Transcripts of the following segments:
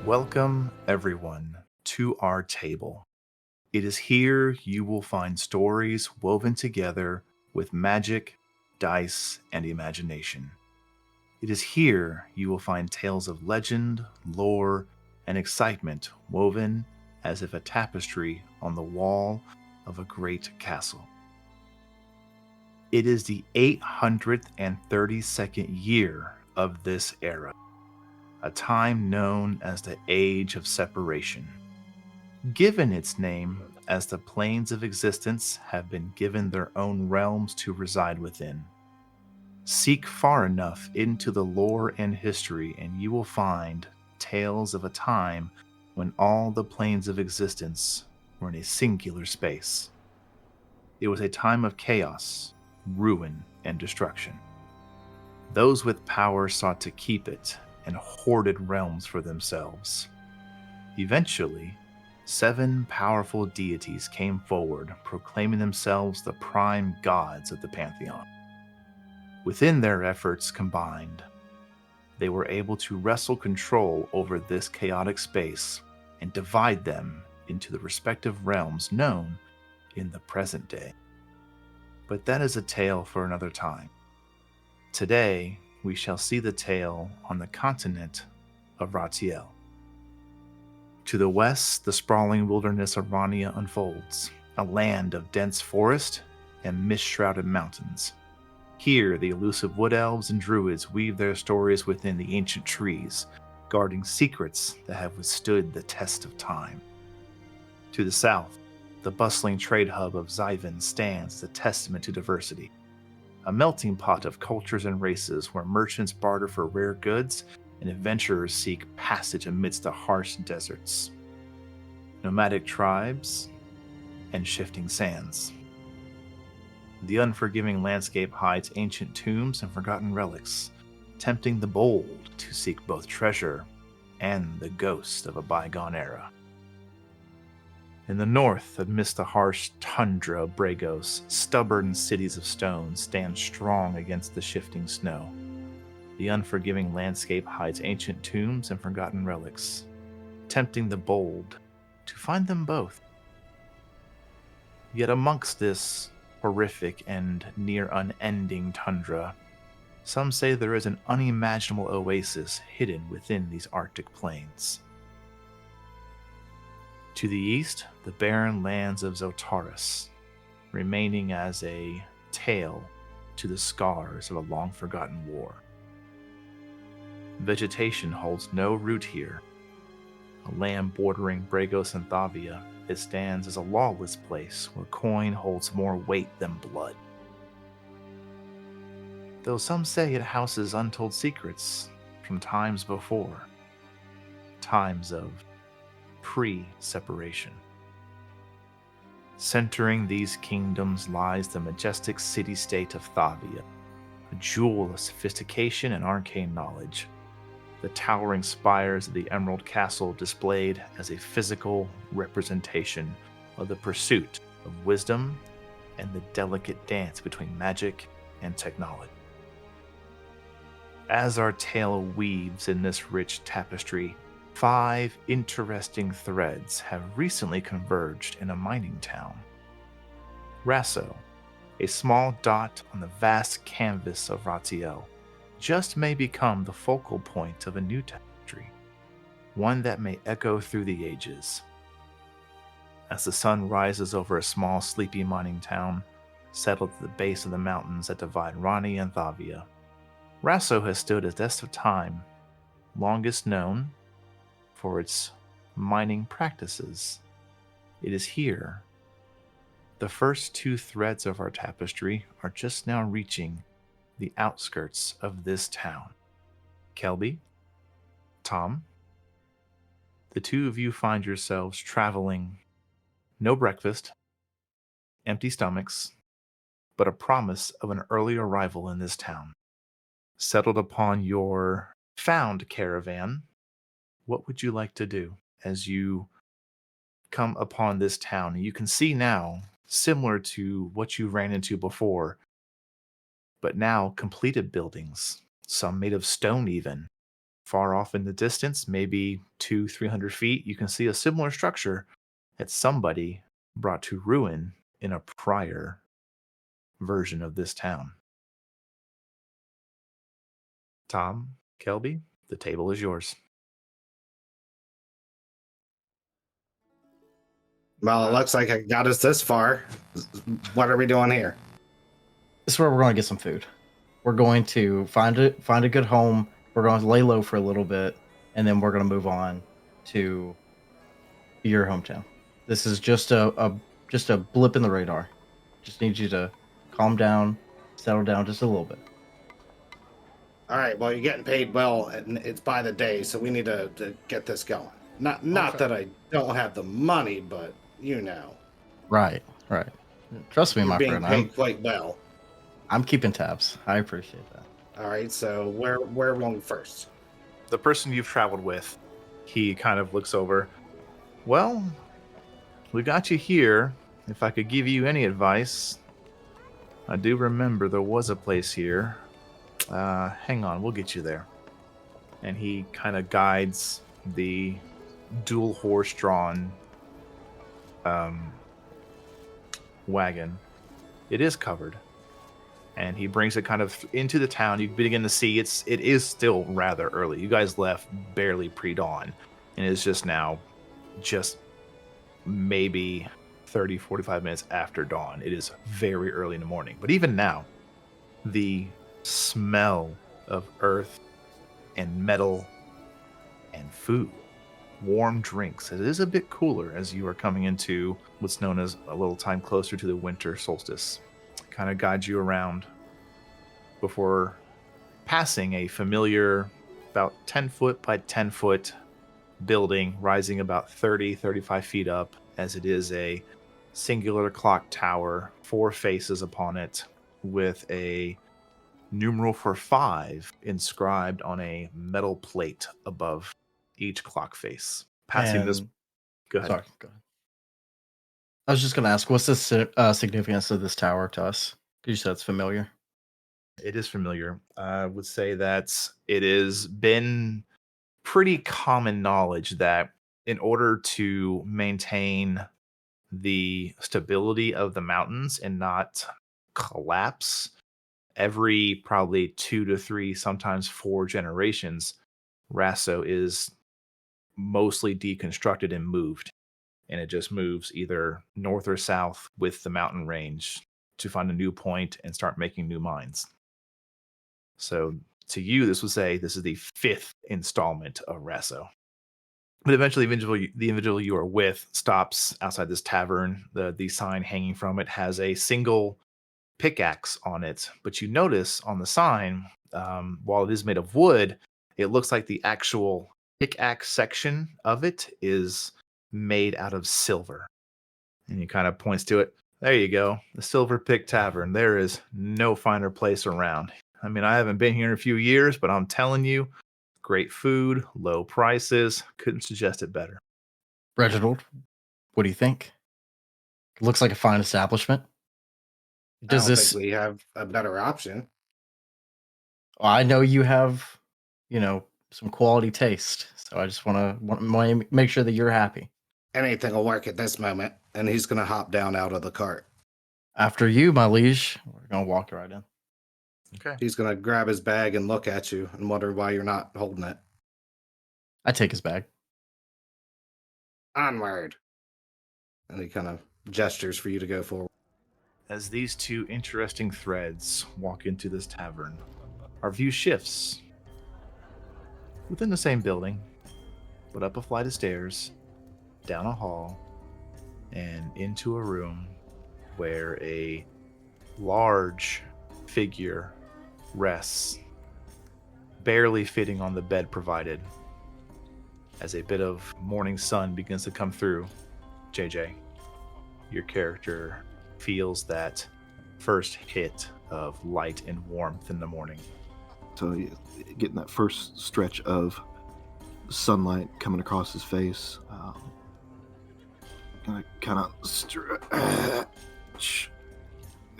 Welcome, everyone, to our table. It is here you will find stories woven together with magic, dice, and imagination. It is here you will find tales of legend, lore, and excitement woven as if a tapestry on the wall of a great castle. It is the 832nd year of this era, a time known as the Age of Separation. Given its name, as the planes of existence have been given their own realms to reside within. Seek far enough into the lore and history, and you will find tales of a time when all the planes of existence were in a singular space. It was a time of chaos, ruin, and destruction. Those with power sought to keep it and hoarded realms for themselves. Eventually, 7 powerful deities came forward, proclaiming themselves the prime gods of the pantheon. Within their efforts combined, they were able to wrestle control over this chaotic space and divide them into the respective realms known in the present day. But that is a tale for another time. Today, we shall see the tale on the continent of Ratiel. To the west, the sprawling wilderness of Rania unfolds, a land of dense forest and mist-shrouded mountains. Here, the elusive wood elves and druids weave their stories within the ancient trees, guarding secrets that have withstood the test of time. To the south, the bustling trade hub of Zyvin stands as a testament to diversity, a melting pot of cultures and races where merchants barter for rare goods and adventurers seek passage amidst the harsh deserts, nomadic tribes, and shifting sands. The unforgiving landscape hides ancient tombs and forgotten relics, tempting the bold to seek both treasure and the ghost of a bygone era. In the north, amidst the harsh tundra of Bragos, stubborn cities of stone stand strong against the shifting snow. The unforgiving landscape hides ancient tombs and forgotten relics, tempting the bold to find them both. Yet amongst this horrific and near unending tundra, some say there is an unimaginable oasis hidden within these Arctic plains. To the east, the barren lands of Zotaris, remaining as a tale to the scars of a long-forgotten war. Vegetation holds no root here. A land bordering Bragos and Thavia, it stands as a lawless place where coin holds more weight than blood. Though some say it houses untold secrets from times before, times of pre-separation. Centering these kingdoms lies the majestic city-state of Thavia, a jewel of sophistication and arcane knowledge. The towering spires of the Emerald Castle displayed as a physical representation of the pursuit of wisdom and the delicate dance between magic and technology. As our tale weaves in this rich tapestry, 5 interesting threads have recently converged in a mining town. Rasso, a small dot on the vast canvas of Ratiel, just may become the focal point of a new tapestry, one that may echo through the ages. As the sun rises over a small, sleepy mining town, settled at the base of the mountains that divide Rani and Thavia, Rasso has stood the test of time, longest known for its mining practices. It is here. The first 2 threads of our tapestry are just now reaching the outskirts of this town. Kelby, Tom, the 2 of you find yourselves traveling, no breakfast, empty stomachs, but a promise of an early arrival in this town. Settled upon your found caravan, what would you like to do as you come upon this town? You can see now, similar to what you ran into before, but now completed buildings, some made of stone even, far off in the distance, maybe 200-300 feet, you can see a similar structure that somebody brought to ruin in a prior version of this town. Tom, Kelby, the table is yours. Well, it looks like it got us this far. What are we doing here? This is where we're going to get some food. We're going to find a good home. We're going to lay low for a little bit, and then we're going to move on to your hometown. This is just a blip in the radar. Just need you to calm down, settle down just a little bit. All right. Well, you're getting paid well, and it's by the day, so we need to get this going. Not that I don't have the money, but you know. Right. Trust me, You're my being friend. paid quite well. I'm keeping tabs. I appreciate that. All right. So where are we going first? The person you've traveled with, he kind of looks over. Well, we got you here. If I could give you any advice, I do remember there was a place here. Hang on, we'll get you there. And he kind of guides the dual horse-drawn wagon. It is covered. And he brings it kind of into the town. You begin to see it is still rather early. You guys left barely pre-dawn. And it's just now maybe 30, 45 minutes after dawn. It is very early in the morning. But even now, the smell of earth and metal and food, warm drinks. It is a bit cooler as you are coming into what's known as a little time closer to the winter solstice. Kind of guides you around before passing a familiar about 10 foot by 10 foot building rising about 35 feet up, as it is a singular clock tower, 4 faces upon it, with a numeral for 5 inscribed on a metal plate above each clock face. Passing this. Go ahead. Sorry, go ahead. I was just going to ask, what's the significance of this tower to us? Because you said it's familiar. It is familiar. I would say that it has been pretty common knowledge that in order to maintain the stability of the mountains and not collapse, every probably 2 to 3, sometimes 4 generations, Rasso is mostly deconstructed and moved. And it just moves either north or south with the mountain range to find a new point and start making new mines. So to you, this would say this is the 5th installment of Rasso. But eventually, the individual you are with stops outside this tavern. The sign hanging from it has a single pickaxe on it. But you notice on the sign, while it is made of wood, it looks like the actual pickaxe section of it is made out of silver. And he kind of points to it. There you go. The Silver Pick Tavern. There is no finer place around. I mean, I haven't been here in a few years, but I'm telling you, great food, low prices. Couldn't suggest it better. Reginald, what do you think? It looks like a fine establishment. I don't think we have a better option. I know you have, some quality taste. So I just want to make sure that you're happy. Anything will work at this moment. And he's going to hop down out of the cart. After you, my liege. We're going to walk right in. Okay. He's going to grab his bag and look at you and wonder why you're not holding it. I take his bag. Onward. And he kind of gestures for you to go forward. As these 2 interesting threads walk into this tavern, our view shifts within the same building, but up a flight of stairs, down a hall, and into a room where a large figure rests, barely fitting on the bed provided. As a bit of morning sun begins to come through, JJ, your character feels that first hit of light and warmth in the morning. So getting that first stretch of sunlight coming across his face, gonna kind of stretch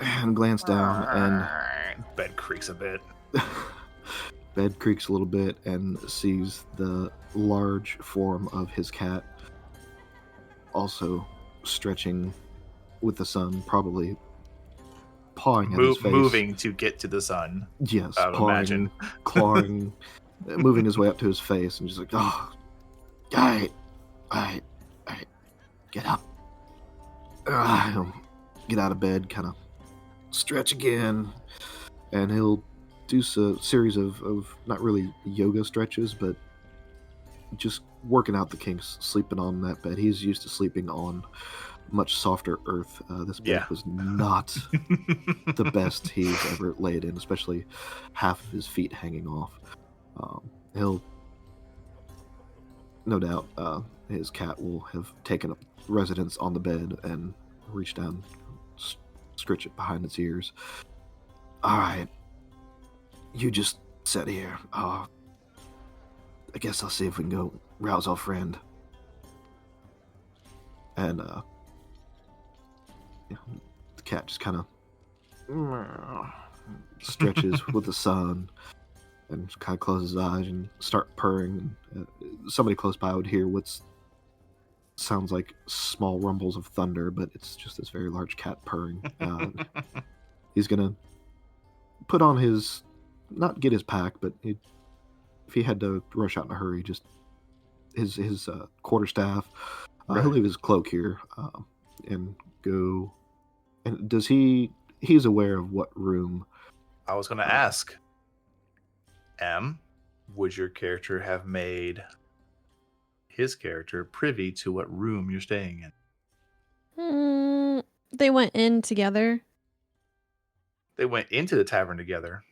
and glance down, and bed creaks a bit. bed creaks a little bit and sees the large form of his cat also stretching with the sun, probably pawing at his face. Moving to get to the sun. Yes, I would pawing, imagine. clawing, moving his way up to his face, and just like, oh, all right, get up. He'll get out of bed, kind of stretch again, and he'll do a series of not really yoga stretches, but just working out the kinks, sleeping on that bed. He's used to sleeping on much softer earth. This bed was not the best he's ever laid in, especially half of his feet hanging off. He'll, no doubt, his cat will have taken up residence on the bed and reach down, scritch it behind its ears. All right, you just sit here. I guess I'll see if we can go rouse our friend. And the cat just kind of stretches with the sun and kind of closes his eyes and start purring. Somebody close by would hear what sounds like small rumbles of thunder, but it's just this very large cat purring. He's gonna put on his, not get his pack, but if he had to rush out in a hurry, just his quarterstaff. He'll leave his cloak here and go. And does he's aware of what room? I was going to ask, M, would your character have made his character privy to what room you're staying in? They went in together. They went into the tavern together.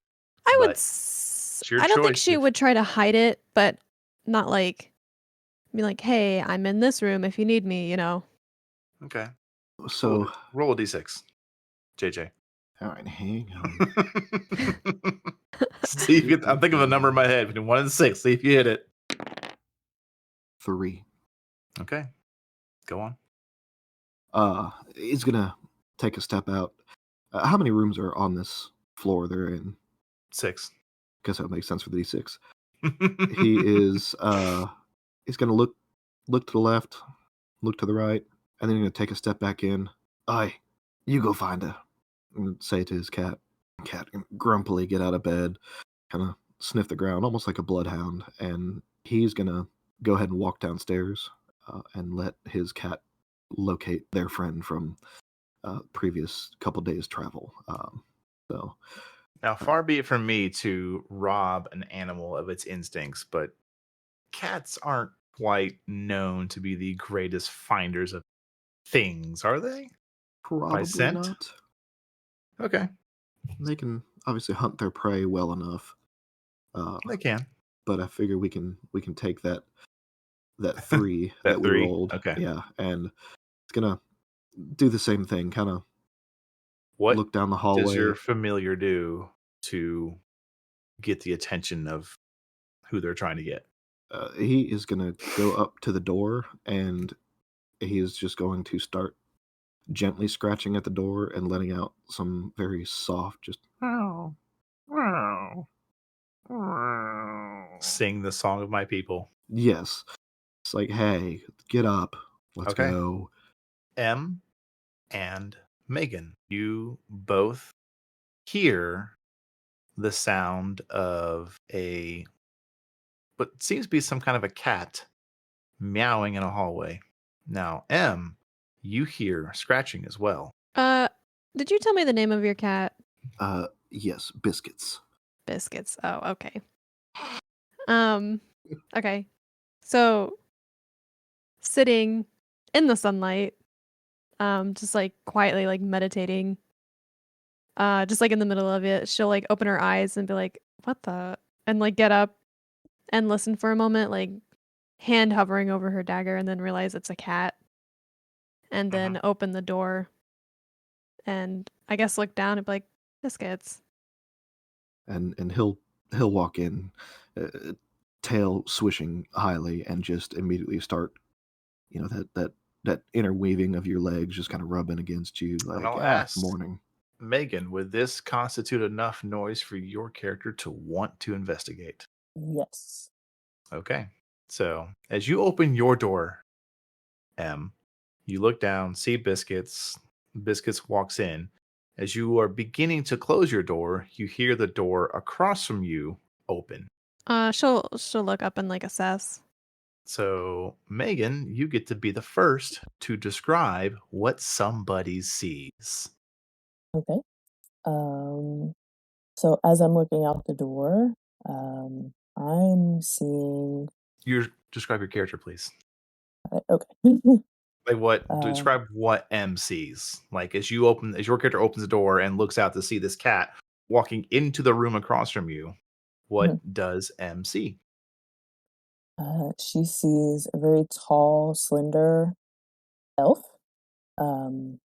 I but would. it's your I don't think choice she if- would try to hide it, but not like be like, "Hey, I'm in this room if you need me," you know. Okay. So roll a d6, JJ. all right, hang on. See if you get, I'm thinking of a number in my head between 1 and 6. See if you hit it. 3. Okay. Go on. He's gonna take a step out. How many rooms are on this floor they're in? 6. Guess that would make sense for the D6. He is he's gonna look to the left, look to the right, and then he's gonna take a step back in. Aye, you go find her. And say to his cat. Cat can grumpily get out of bed, kind of sniff the ground, almost like a bloodhound, and he's gonna go ahead and walk downstairs and let his cat locate their friend from previous couple days travel. So Now, far be it from me to rob an animal of its instincts, but cats aren't quite known to be the greatest finders of things, are they? probably scent? not. Okay, They can obviously hunt their prey well enough. they can. But I figure we can take that 3 That we 3? rolled. Okay. Yeah, and it's gonna do the same thing, kind of What look down the does hallway. your familiar do to get the attention of who they're trying to get? He is gonna go up to the door, and he is just going to start gently scratching at the door and letting out some very soft, just Sing the song of my people. yes. It's like, hey, get up, let's Okay. go. M and Megan, you both hear the sound of what seems to be some kind of a cat meowing in a hallway. Now, M, you hear scratching as well. Did you tell me the name of your cat? Yes, biscuits. Biscuits. Oh, okay. Okay. So sitting in the sunlight, just like quietly like meditating, just like in the middle of it, she'll like open her eyes and be like, "What the?" and like get up and listen for a moment, like hand hovering over her dagger, and then realize it's a cat. And then open the door and I guess look down and be like, "Biscuits." And he'll walk in, tail swishing highly, and just immediately start, that interweaving of your legs just kind of rubbing against you, like, I'll ask. morning. Megan, would this constitute enough noise for your character to want to investigate? Yes. Okay. So, as you open your door, M, you look down, see Biscuits. Biscuits walks in. As you are beginning to close your door, you hear the door across from you open. She'll look up and like assess. So, Megan, you get to be the first to describe what somebody sees. Okay. So as I'm looking out the door, I'm seeing. You describe your character, please. Okay. Like what? um, Describe what M sees. Like as your character opens the door and looks out to see this cat walking into the room across from you. What Mhm. does M see? She sees a very tall, slender elf, um,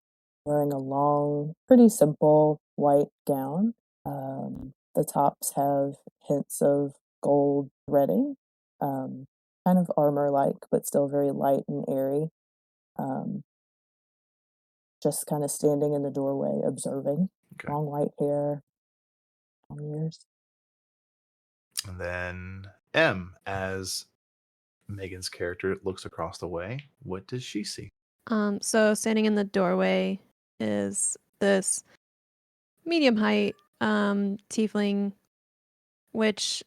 wearing a long, pretty simple white gown. The tops have hints of gold threading, um, kind of armor-like, but still very light and airy. Um, just kind of standing in the doorway, observing. Okay. Long white hair, long ears. And then M, as Megan's character looks across the way, what does she see? So standing in the doorway is this medium height tiefling, which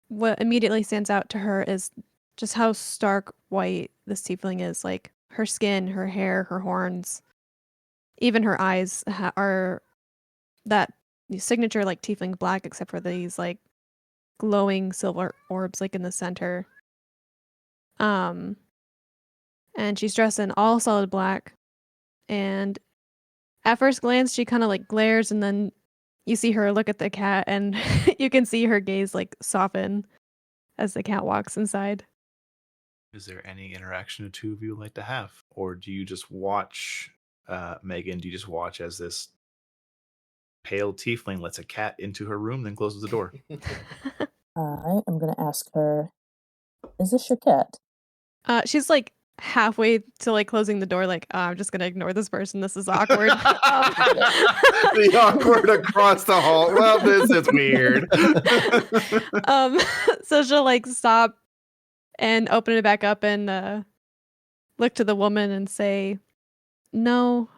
what immediately stands out to her is just how stark white this tiefling is. Like her skin, her hair, her horns, even her eyes are that signature like tiefling black, except for these like glowing silver orbs like in the center. Um, and she's dressed in all solid black. And at first glance, she kind of like glares, and then you see her look at the cat, and you can see her gaze like soften as the cat walks inside. Is there any interaction the two of you would like to have? Or do you just watch, Megan, do you just watch as this pale tiefling lets a cat into her room, then closes the door? I am going to ask her, is this your cat? She's like halfway to like closing the door, like, I'm just gonna ignore this person. This is awkward. The awkward across the hall. Well, this is weird. So she'll like stop and open it back up and look to the woman and say, "No,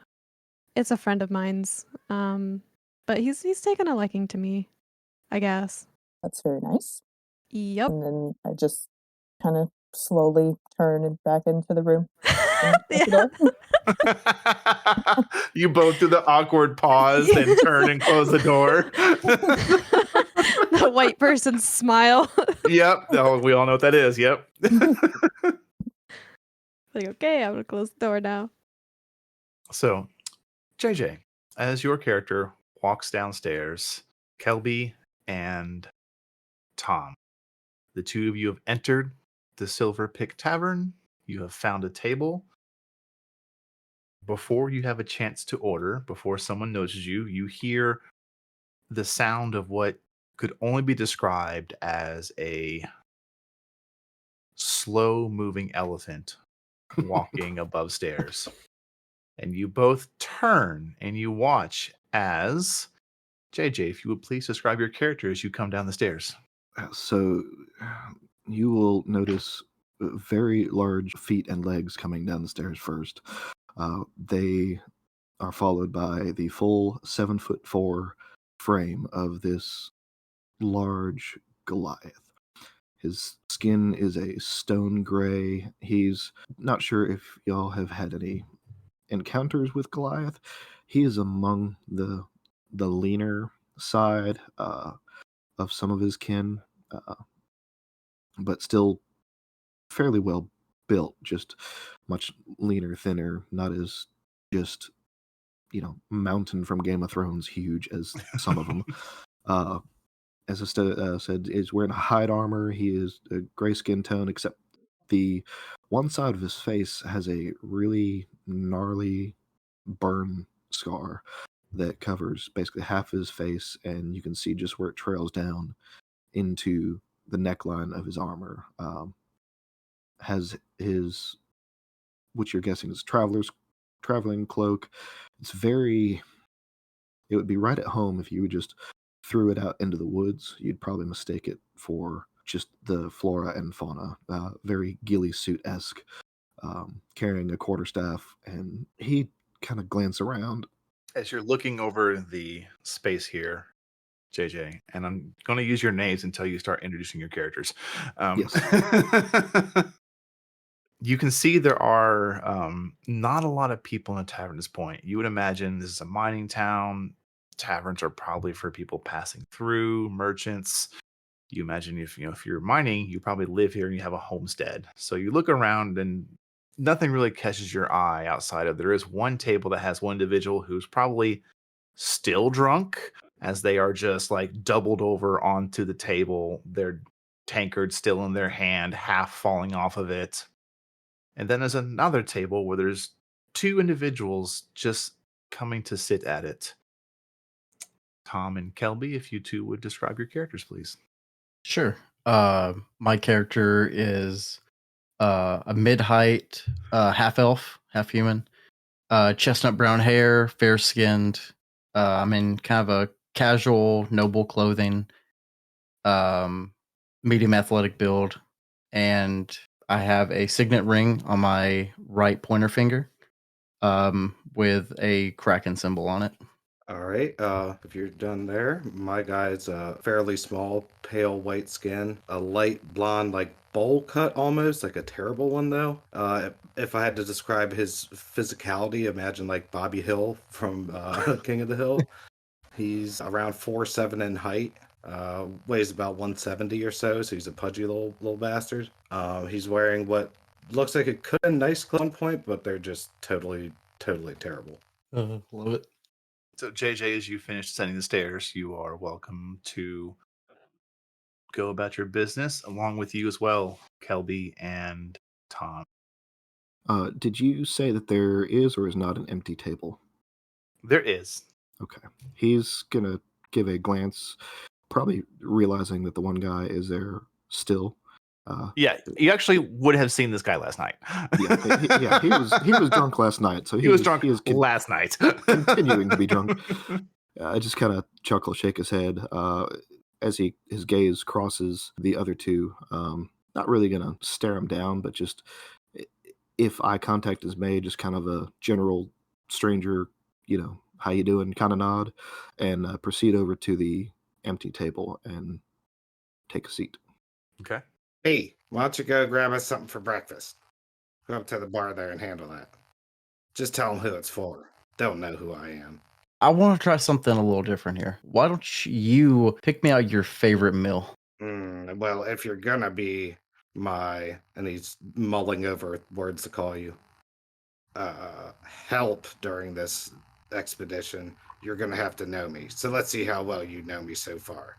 it's a friend of mine's. But he's taken a liking to me, I guess." That's very nice. Yep. And then I just kind of slowly turn and back into the room. And close the door. You both do the awkward pause, then turn and close the door. The white person smile. Yep. Oh, we all know what that is. Yep. Like, okay, I'm gonna close the door now. So, JJ, as your character walks downstairs, Kelby and Tom, the two of you have entered the Silver Pick Tavern. You have found a table. Before you have a chance to order, before someone notices you, you hear the sound of what could only be described as a slow moving elephant walking above stairs. And you both turn and you watch as JJ, if you would please describe your character as you come down the stairs. So you will notice very large feet and legs coming down the stairs first. They are followed by the full 7'4" frame of this large Goliath. His skin is a stone gray. He's not sure if y'all have had any encounters with Goliath. He is among the leaner side of some of his kin, but still fairly well built. Just much leaner, thinner, not as just mountain from Game of Thrones huge as some of them. As I said, is wearing a hide armor. He is a gray skin tone, except the one side of his face has a really gnarly burn scar that covers basically half his face, and you can see just where it trails down into the neckline of his armor. Has his, which you're guessing is traveling cloak. It's very It would be right at home if you would just threw it out into the woods. You'd probably mistake it for just the flora and fauna. Very ghillie suit-esque, carrying a quarterstaff, and he kind of glance around. As you're looking over the space here, JJ, and I'm going to use your names until you start introducing your characters. Yes. You can see there are not a lot of people in a tavern at this point. You would imagine this is a mining town. Taverns are probably for people passing through, merchants. You imagine if you're mining, you probably live here and you have a homestead. So you look around and nothing really catches your eye outside of there is one table that has one individual who's probably still drunk, as they are just like doubled over onto the table, their tankard still in their hand, half falling off of it. And then there's another table where there's two individuals just coming to sit at it. Tom and Kelby, if you two would describe your characters, please. Sure. My character is a mid-height, half elf, half human, chestnut brown hair, fair skinned. I'm in kind of a casual, noble clothing, medium athletic build, and I have a signet ring on my right pointer finger, with a kraken symbol on it. All right. If you're done there, my guy's fairly small, pale white skin, a light blonde, like bowl cut almost, like a terrible one though. If I had to describe his physicality, imagine like Bobby Hill from King of the Hill. He's around 4'7" in height. Weighs about 170 or so, so he's a pudgy little bastard. He's wearing what looks like it could have been nice clothes at one point, but they're just totally terrible. Love it. So, JJ, as you finish ascending the stairs, you are welcome to go about your business, along with you as well, Kelby and Tom. Did you say that there is or is not an empty table? There is. Okay. He's going to give a glance, probably realizing that the one guy is there still. Yeah, you actually would have seen this guy last night. He was drunk last night, so he was drunk last night, continuing to be drunk. I just kind of chuckle, shake his head as his gaze crosses the other two. Not really gonna stare him down, but just if eye contact is made, just kind of a general stranger, how you doing, kind of nod, and proceed over to the empty table and take a seat. Okay. Hey, why don't you go grab us something for breakfast? Go up to the bar there and handle that. Just tell them who it's for. They'll know who I am. I want to try something a little different here. Why don't you pick me out your favorite meal? Well, if you're gonna be and he's mulling over words to call you, help during this expedition, you're gonna have to know me. So let's see how well you know me so far.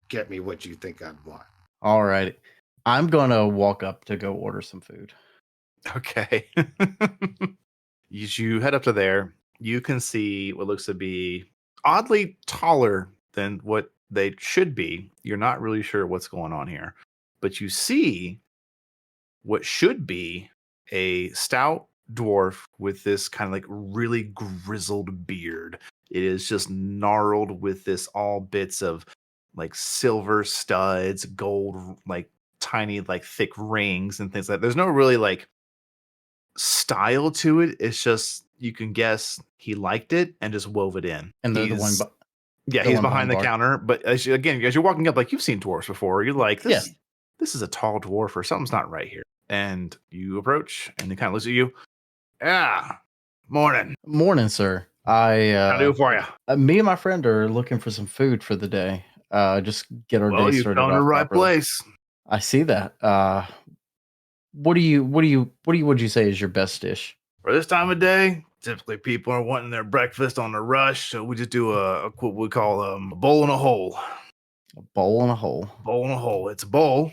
Get me what you think I'd want. All right. I'm going to walk up to go order some food. Okay. As you head up to there, you can see what looks to be oddly taller than what they should be. You're not really sure what's going on here, but you see what should be a stout dwarf with this kind of like really grizzled beard. It is just gnarled with this all bits of like silver studs, gold, like tiny, like thick rings and things like that. There's no really like style to it. It's just, you can guess he liked it and just wove it in. And they're he's one behind the bar. counter. But as you're walking up, like you've seen dwarfs before, you're like, this is a tall dwarf or something's not right here. And you approach and he kind of looks at you. Yeah. Morning, sir. I'll do it for you. Me and my friend are looking for some food for the day. Just get our day started. Well, you found the right place. I see that. What would you say is your best dish? For this time of day, typically people are wanting their breakfast on the rush, so we just do a what we call a bowl and a hole. A bowl and a hole. Bowl and a hole. It's a bowl,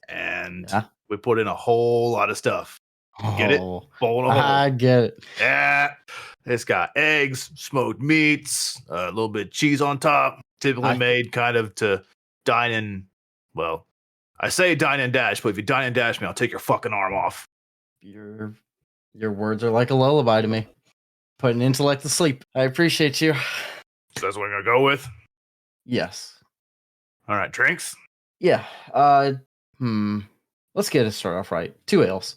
and we put in a whole lot of stuff. Get it? Bowl and a hole. I get it. Yeah. It's got eggs, smoked meats, a little bit of cheese on top. Typically made kind of to dine in. Well, I say dine and dash, but if you dine and dash me, I'll take your fucking arm off. Your words are like a lullaby to me. Putting intellect to sleep. I appreciate you. So that's what I'm going to go with? Yes. All right, drinks? Yeah. Let's get it started off right. 2 ales.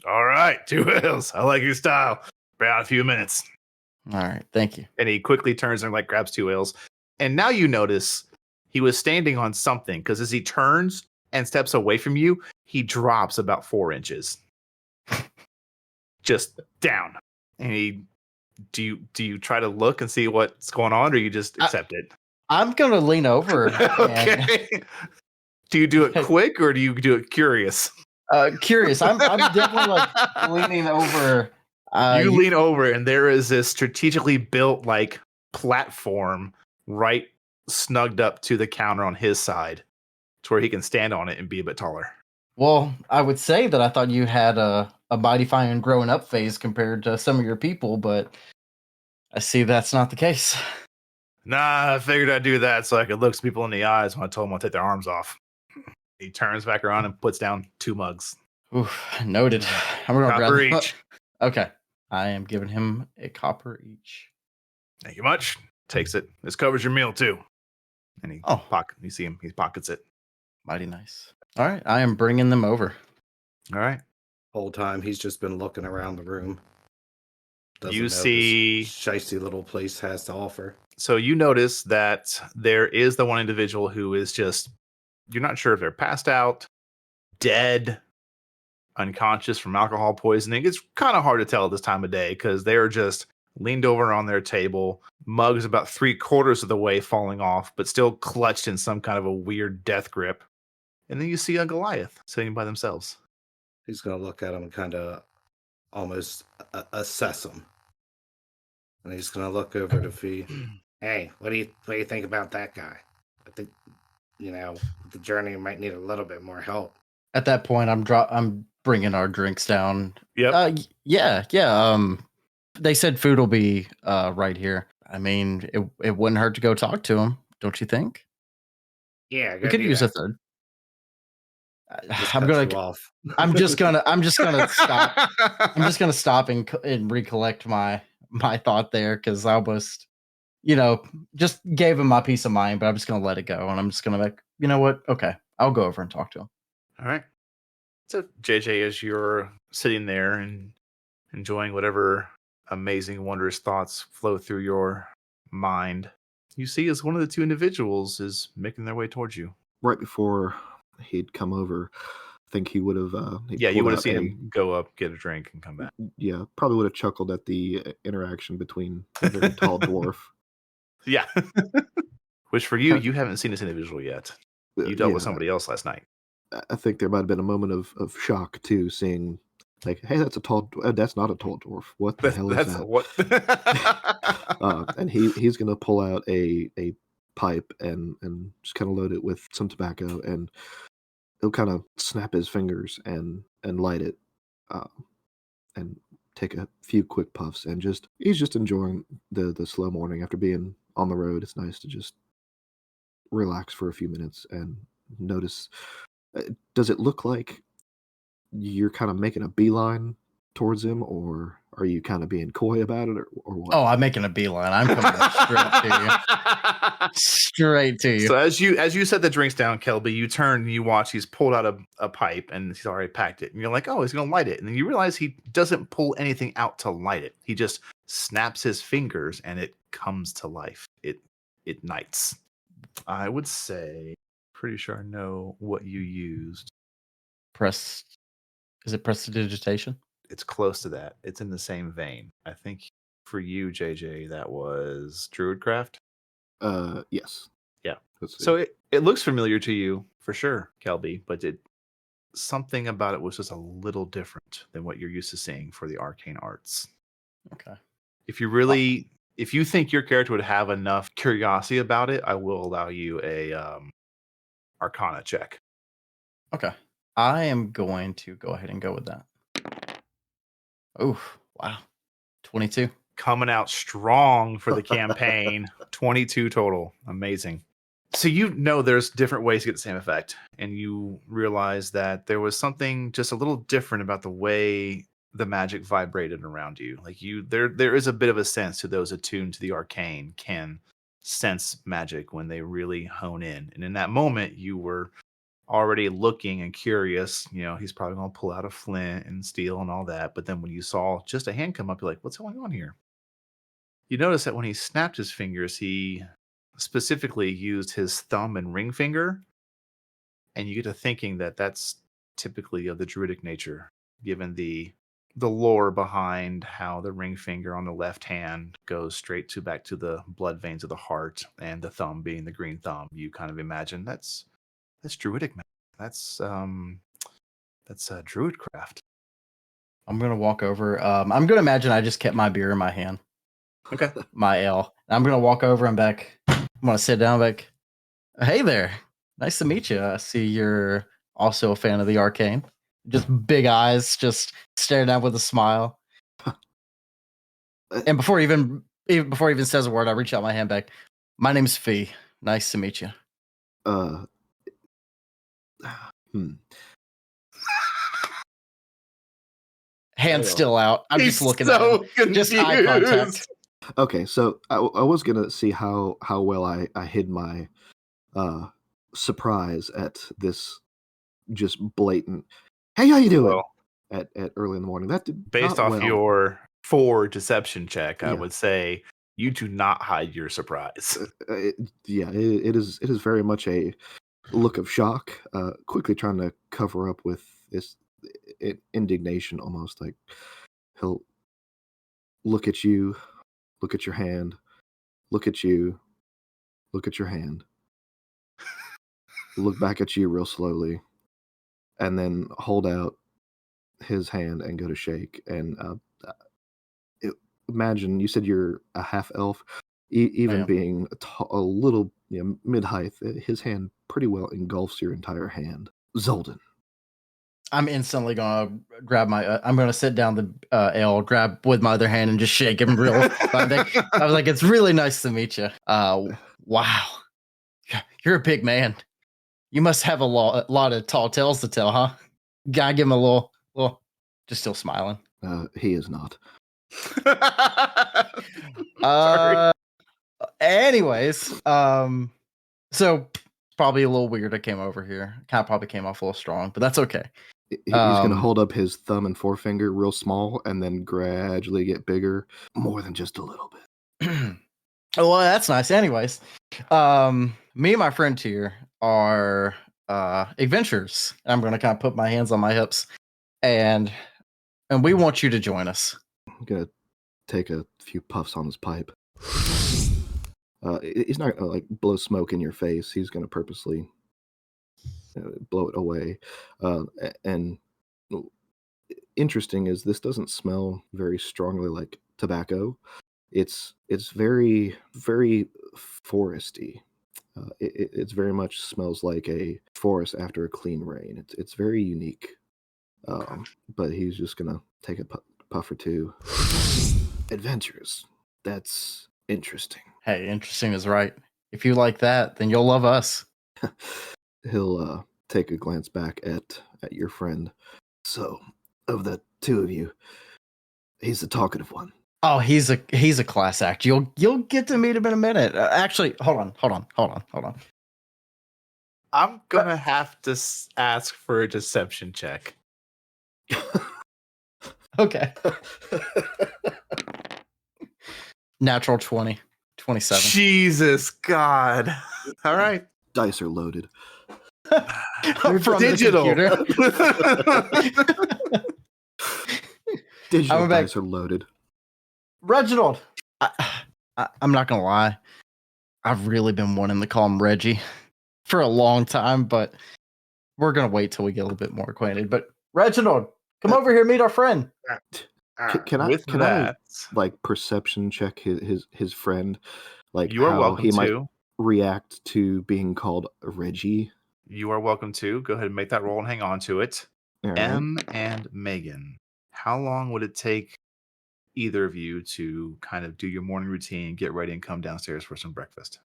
All right, 2 ales. I like your style. About a few minutes. All right, thank you. And he quickly turns and like grabs 2 ales. And now you notice he was standing on something because as he turns and steps away from you, he drops about 4 inches. Just down. And do you try to look and see what's going on, or you just accept it? I'm gonna lean over. Okay. Do you do it quick or do you do it curious? Curious. I'm definitely like leaning over. You lean over, and there is this strategically built like platform right snugged up to the counter on his side, to where he can stand on it and be a bit taller. Well, I would say that I thought you had a mighty fine growing up phase compared to some of your people, but I see that's not the case. Nah, I figured I'd do that so I could look people in the eyes when I told them I'll take their arms off. He turns back around and puts down 2 mugs. Oof, noted. I'm gonna Copper grab each. Okay. I am giving him a copper each. Thank you much. Takes it. This covers your meal too. And you see him. He pockets it. Mighty nice. All right. I am bringing them over. All right. Whole time he's just been looking around the room. You know see this shicey little place has to offer. So you notice that there is the one individual who is just, you're not sure if they're passed out, dead, unconscious from alcohol poisoning. It's kind of hard to tell at this time of day because they're just leaned over on their table, mugs about 3/4 of the way falling off, but still clutched in some kind of a weird death grip. And then you see a Goliath sitting by themselves. He's going to look at him and kind of almost assess him. And he's going to look over to Fee. Hey, what do you think about that guy? I think, the journey might need a little bit more help. At that point, I'm bringing our drinks down. Yep. Yeah. They said food will be right here. I mean, it wouldn't hurt to go talk to him, don't you think? Yeah, we could use a third. I'm just gonna stop. I'm just gonna stop and recollect my thought there because I almost, just gave him my peace of mind, but I'm just gonna let it go and I'm just gonna like, you know what? Okay, I'll go over and talk to him. All right. So JJ, as you're sitting there and enjoying whatever amazing, wondrous thoughts flow through your mind, you see as one of the 2 individuals is making their way towards you. Right before he'd come over, I think he would have. You would have seen him go up, get a drink, and come back. Yeah, probably would have chuckled at the interaction between a very tall dwarf. Yeah. Which for you, you haven't seen this individual yet. You dealt with somebody else last night. I think there might have been a moment of shock too, seeing like, hey, that's not a tall dwarf. What the hell is that? What? And he's gonna pull out a pipe and just kind of load it with some tobacco, and he'll kind of snap his fingers and light it, and take a few quick puffs, and he's just enjoying the slow morning after being on the road. It's nice to just relax for a few minutes and notice. Does it look like you're kind of making a beeline towards him, or are you kind of being coy about it, or what? Oh, I'm making a beeline. I'm coming straight to you. Straight to you. So as you set the drinks down, Kelby, you turn and you watch. He's pulled out a pipe and he's already packed it. And you're like, oh, he's going to light it. And then you realize he doesn't pull anything out to light it. He just snaps his fingers and it comes to life. It ignites. I would say, pretty sure I know what you used. Is it prestidigitation? It's close to that. It's in the same vein. I think for you, JJ, that was Druidcraft. Yes. Yeah. So it looks familiar to you for sure, Kelby, but something about it was just a little different than what you're used to seeing for the arcane arts. Okay. If you think your character would have enough curiosity about it, I will allow you a Arcana check. Okay. I am going to go ahead and go with that. Oh, wow. 22. Coming out strong for the campaign. 22 total. Amazing. So there's different ways to get the same effect. And you realize that there was something just a little different about the way the magic vibrated around you. Like there is a bit of a sense to those attuned to the arcane can sense magic when they really hone in. And in that moment, you were already looking and curious. He's probably going to pull out a flint and steel and all that. But then when you saw just a hand come up, you're like, what's going on here? You notice that when he snapped his fingers, he specifically used his thumb and ring finger. And you get to thinking that that's typically of the druidic nature, given the lore behind how the ring finger on the left hand goes straight back to the blood veins of the heart, and the thumb being the green thumb. You kind of imagine that's druidic magic. That's druid craft. I'm gonna walk over. I'm gonna imagine I just kept my beer in my hand. Okay. My ale. I'm gonna walk over and back. I'm gonna sit down back. Hey there. Nice to meet you. I see you're also a fan of the arcane. Just big eyes, just staring at with a smile. And before he even says a word, I reach out my hand back. My name's Fee. Nice to meet you. Hand still out. I'm just looking at him. Confused. Just eye contact. Okay, so I was gonna see how well I hid my surprise at this just blatant. Hey, how you doing? Well, at early in the morning. That did based not off well. your 4 deception check, I Yeah. would say you do not hide your surprise. It is very much a look of shock. Quickly trying to cover up with this indignation, almost like he'll look at you, look at your hand, look at you, look at your hand, look back at you real slowly, and then hold out his hand and go to shake. And imagine you said you're a half elf, even being a little mid height. His hand pretty well engulfs your entire hand. Zoldin. I'm instantly gonna grab my. I'm gonna sit down the ale, grab with my other hand, and just shake him real. I was like, "It's really nice to meet you." Wow, you're a big man. You must have a lot of tall tales to tell, huh? Gotta give him a little. Just still smiling. He is not. Sorry. Anyways, so probably a little weird. I came over here. Kind of probably came off a little strong, but that's okay. He's going to hold up his thumb and forefinger real small and then gradually get bigger, more than just a little bit. Well, that's nice. Anyways, me and my friend here are adventurers. I'm going to kind of put my hands on my hips, and we want you to join us. I'm going to take a few puffs on his pipe. He's not going to blow smoke in your face. He's going to purposely blow it away. And interesting is this doesn't smell very strongly like tobacco. It's very, very foresty. It's very much smells like a forest after a clean rain. It's very unique. But he's just gonna take a puff or two. Adventures. That's interesting. Hey, interesting is right. If you like that, then you'll love us. He'll take a glance back at your friend. So, of the two of you, he's the talkative one. Oh, he's a class act. You'll get to meet him in a minute. Actually, hold on. I'm gonna have to ask for a deception check. Okay. Natural 20, 27. Jesus God! All right. Dice are loaded. From digital. The computer. Digital dice are loaded. Reginald. I'm not gonna lie. I've really been wanting to call him Reggie for a long time, but we're gonna wait till we get a little bit more acquainted. But Reginald, come over here, meet our friend. Can I perception check his friend? Like you are how welcome he to might react to being called Reggie. You are welcome to go ahead and make that roll and hang on to it. Right. M and Megan, how long would it take either of you to kind of do your morning routine, get ready, and come downstairs for some breakfast?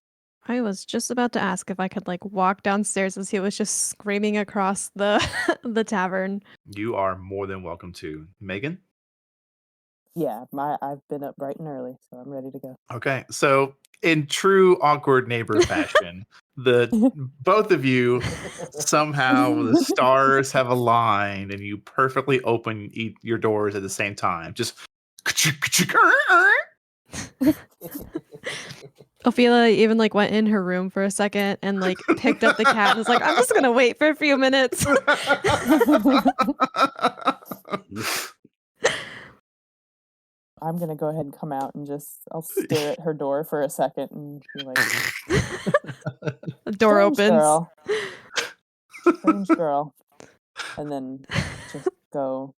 I was just about to ask if I could walk downstairs as he was just screaming across the the tavern. You are more than welcome to. Megan? Yeah, I've been up bright and early, so I'm ready to go. Okay, so in true awkward neighbor fashion, both of you somehow the stars have aligned and you perfectly open your doors at the same time. Just Ophelia even like went in her room for a second and like picked up the cat and was like, I'm just gonna wait for a few minutes. I'm gonna go ahead and come out and I'll stare at her door for a second and be like, The door "Strange opens. girl. Strange girl," and then just go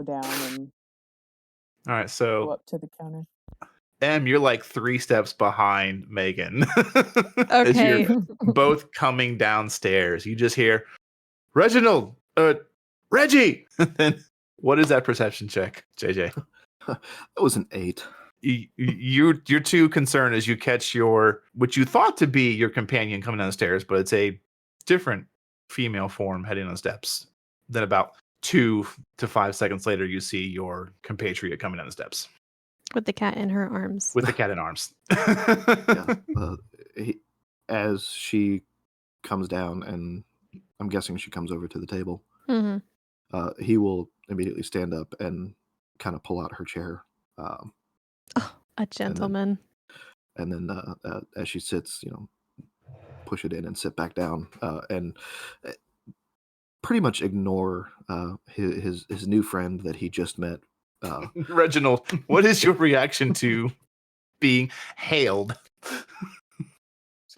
down and All right, go so up to the counter. Em, you're like 3 steps behind Megan. As Okay. you're both coming downstairs, you just hear Reginald, Reggie. Then what is that perception check, JJ? That was an 8. You're too concerned as you catch what you thought to be your companion coming down the stairs, but it's a different female form heading on the steps. Then about 2 to 5 seconds later, you see your compatriot coming down the steps With the cat in her arms. with the cat in arms. Yeah. As she comes down, and I'm guessing she comes over to the table, hmm he will immediately stand up and kind of pull out her chair. A gentleman. And then as she sits, push it in and sit back down, and pretty much ignore his new friend that he just met. Reginald, what is your reaction to being hailed?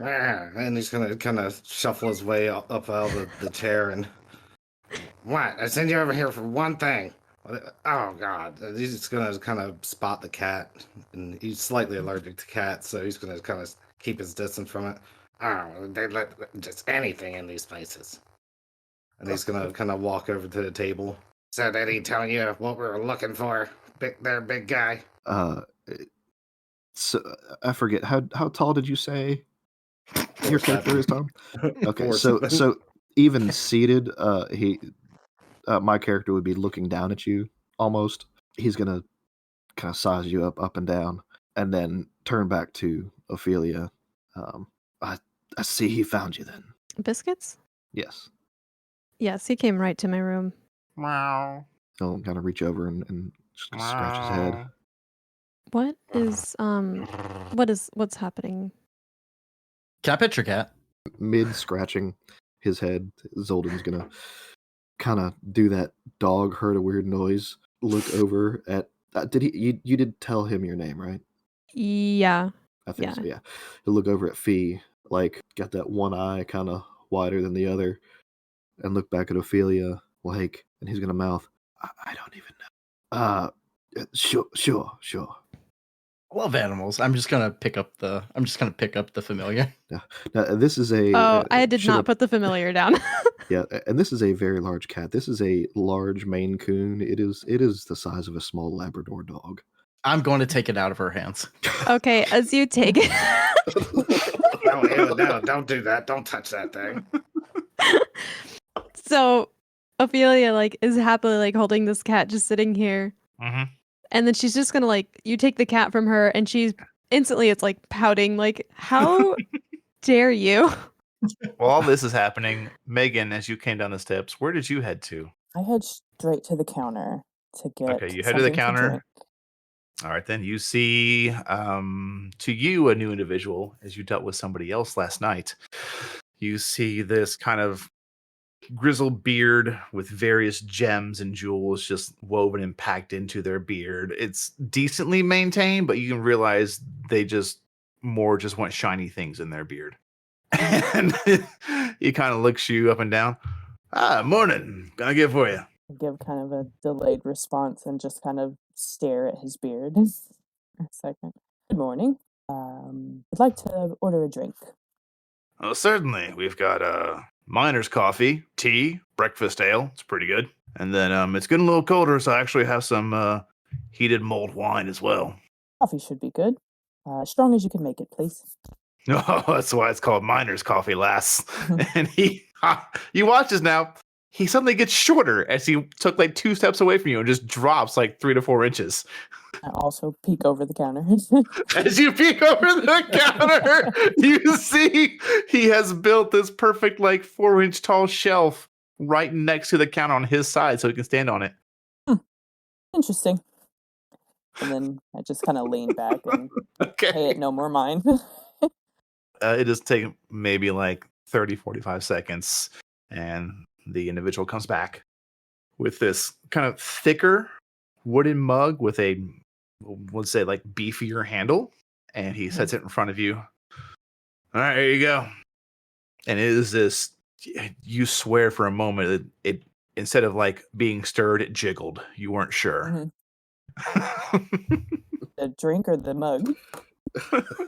And he's gonna kind of shuffle his way up out of the chair and what? I sent you over here for one thing. Oh God! He's just gonna kind of spot the cat, and he's slightly allergic to cats, so he's gonna kind of keep his distance from it. Oh, they let just anything in these places. And he's gonna kind of walk over to the table. So did he tell you what we were looking for? Big guy. So I forget how tall did you say your character is, Tom? Okay, so even seated, my character would be looking down at you almost. He's gonna kind of size you up and down, and then turn back to Ophelia. I see he found you then. Biscuits? Yes. Yes, he came right to my room. Wow. He'll kind of reach over and just scratch his head. What's happening? Can I pet your cat? Mid scratching his head, Zoldin's gonna kind of do that dog heard a weird noise. Look over at. You did tell him your name, right? Yeah. I think so. Yeah. He'll look over at Fee, like got that one eye kind of wider than the other, and look back at Ophelia, like, and he's gonna mouth, I don't even know. Sure. I love animals. I'm just gonna pick up the familiar. Yeah. Now, this is a. I did not put the familiar down. Yeah, and this is a very large cat. This is a large Maine Coon. It is the size of a small Labrador dog. I'm going to take it out of her hands. Okay, as you take it. No, don't do that. Don't touch that thing. So Ophelia is happily holding this cat just sitting here. Mm-hmm. And then she's just gonna you take the cat from her and she's instantly it's pouting how dare you? While all this is happening, Megan, as you came down the steps, where did you head to? I head straight to the counter to get. Okay, you head to the something counter. drink. All right, then you see, to you, a new individual as you dealt with somebody else last night. You see this kind of grizzled beard with various gems and jewels just woven and packed into their beard. It's decently maintained, but you can realize they just want shiny things in their beard. And he kind of looks you up and down. Morning. Gonna get for you. I give kind of a delayed response and just kind of stare at his beard for a second. Good morning. I'd like to order a drink. Oh, certainly. We've got miner's coffee, tea, breakfast ale. It's pretty good. And then it's getting a little colder, so I actually have some heated mulled wine as well. Coffee should be good. As strong as you can make it, please. No, that's why it's called miner's coffee, lass. And you watch this now. He suddenly gets shorter as he took 2 steps away from you and just drops 3 to 4 inches. I also peek over the counter. As you peek over the counter, you see he has built this perfect, like 4-inch tall shelf right next to the counter on his side so he can stand on it. Interesting. And then I just kind of lean back and Okay. pay it no more mind. It just takes maybe like 30, 45 seconds, and the individual comes back with this kind of thicker wooden mug with a, let's say, like beefier handle, and he sets it in front of you. All right, there you go. And it is this, you swear for a moment that it instead of like being stirred, it jiggled. You weren't sure. The drink or the mug?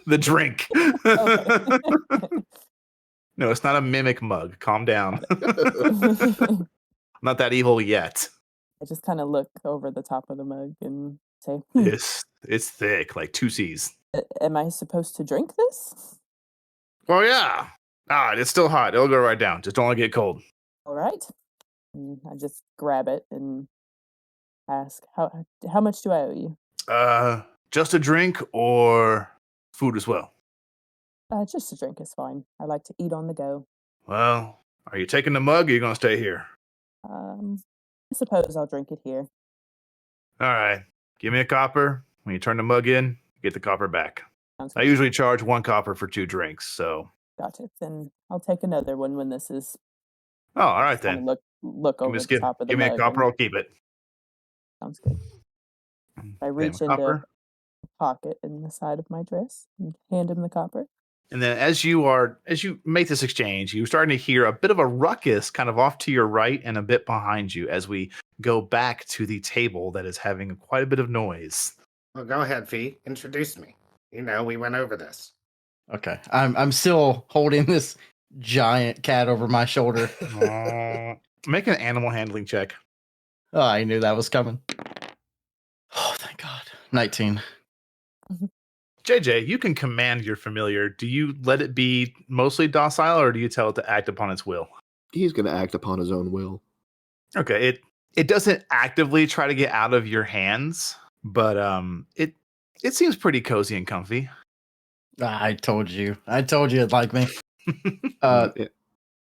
The drink. Okay. No, it's not a mimic mug. Calm down. Not that evil yet. I just kind of look over the top of the mug and say, It's thick, like 2 C's. Am I supposed to drink this? Oh yeah. It's still hot. It'll go right down. Just don't let it get cold. All right. And I just grab it and ask, how much do I owe you? Just a drink or food as well? Just a drink is fine. I like to eat on the go. Well, are you taking the mug or are you going to stay here? I suppose I'll drink it here. All right. Give me a copper. When you turn the mug in, get the copper back. Sounds I good. usually charge 1 copper for 2 drinks, so. Got it. Then I'll take another one when this is. Oh, all right Kind then. of look over the top of the give me mug. a copper, I'll keep it. Sounds good. I reach into Copper. a pocket in the side of my dress and hand him the copper. And then as you make this exchange, you're starting to hear a bit of a ruckus kind of off to your right and a bit behind you as we go back to the table that is having quite a bit of noise. Well, go ahead, Fee. Introduce me. You know, we went over this. Okay, I'm still holding this giant cat over my shoulder. Make an animal handling check. Oh, I knew that was coming. Oh, thank God. 19. JJ, you can command your familiar. Do you let it be mostly docile, or do you tell it to act upon its will? He's going to act upon his own will. Okay, it doesn't actively try to get out of your hands, but it seems pretty cozy and comfy. I told you it'd like me. Yeah.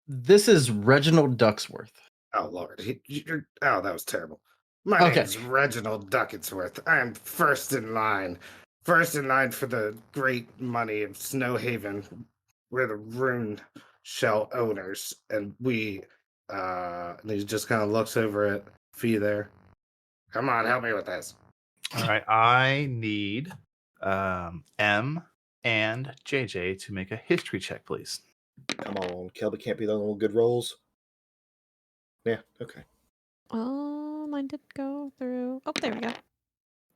This is Reginald Ducksworth. Oh, Lord. Oh, that was terrible. My name is Reginald Ducketsworth. I am first in line. First in line for the great money of Snowhaven. We're the Rune Shell owners. And and he just kind of looks over at Fee there. Come on, help me with this. All right, I need M and JJ to make a history check, please. Come on, Kelby can't be the only good rolls. Yeah, okay. Oh, mine did go through. Oh, there we go.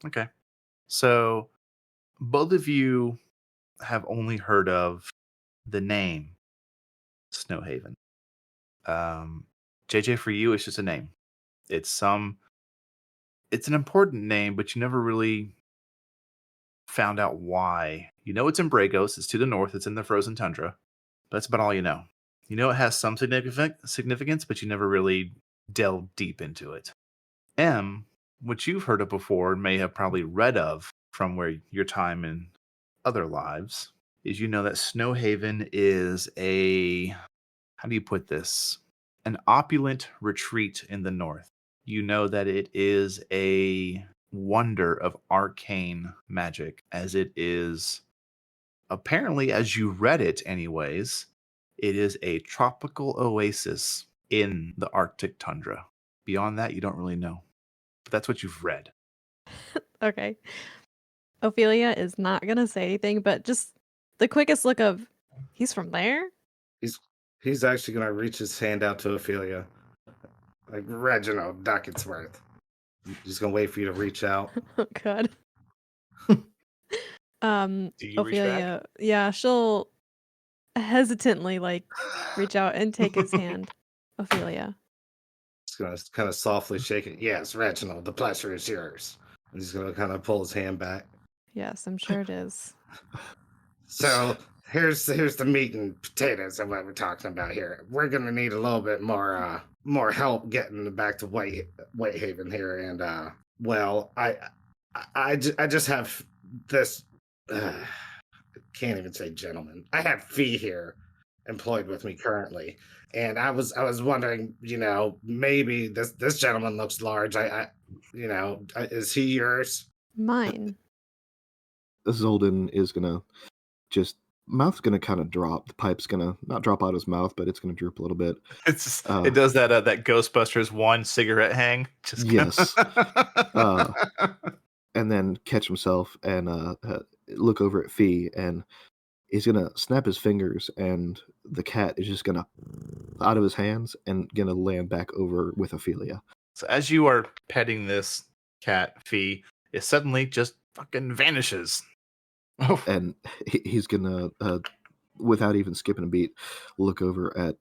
Okay. So both of you have only heard of the name Snowhaven. JJ, for you, it's just a name. It's an important name, but you never really found out why. You know it's in Bragos. It's to the north. It's in the frozen tundra. That's about all you know. You know it has some significance, but you never really delved deep into it. M, which you've heard of before, may have probably read of from where your time in other lives, is you know that Snowhaven is how do you put this? An opulent retreat in the north. You know that it is a wonder of arcane magic, as it is, apparently, as you read it anyways, it is a tropical oasis in the Arctic tundra. Beyond that, you don't really know. But that's what you've read. Okay. Ophelia is not gonna say anything, but just the quickest look of, he's from there? He's actually going to reach his hand out to Ophelia. Like, Reginald Ducketsworth. He's going to wait for you to reach out. Oh god. Do you reach back? Ophelia, yeah, she'll hesitantly reach out and take his hand. Ophelia. He's going to kind of softly shake it. Yes, Reginald, the pleasure is yours. And he's going to kind of pull his hand back. Yes, I'm sure it is. So here's the meat and potatoes of what we're talking about here. We're going to need a little bit more help getting back to Whitehaven here. And well, I just have this. I can't even say gentleman. I have Fee here employed with me currently, and I was wondering, maybe this gentleman looks large. Is he yours? Mine. Zoldin is gonna just mouth's gonna kind of drop. The pipe's gonna not drop out of his mouth, but it's gonna droop a little bit. It does that Ghostbusters 1 cigarette hang. Just Yes. And then catch himself and look over at Fee, and he's gonna snap his fingers, and the cat is just gonna out of his hands and gonna land back over with Ophelia. So as you are petting this cat, Fee, it suddenly just fucking vanishes. And he's gonna, without even skipping a beat, look over at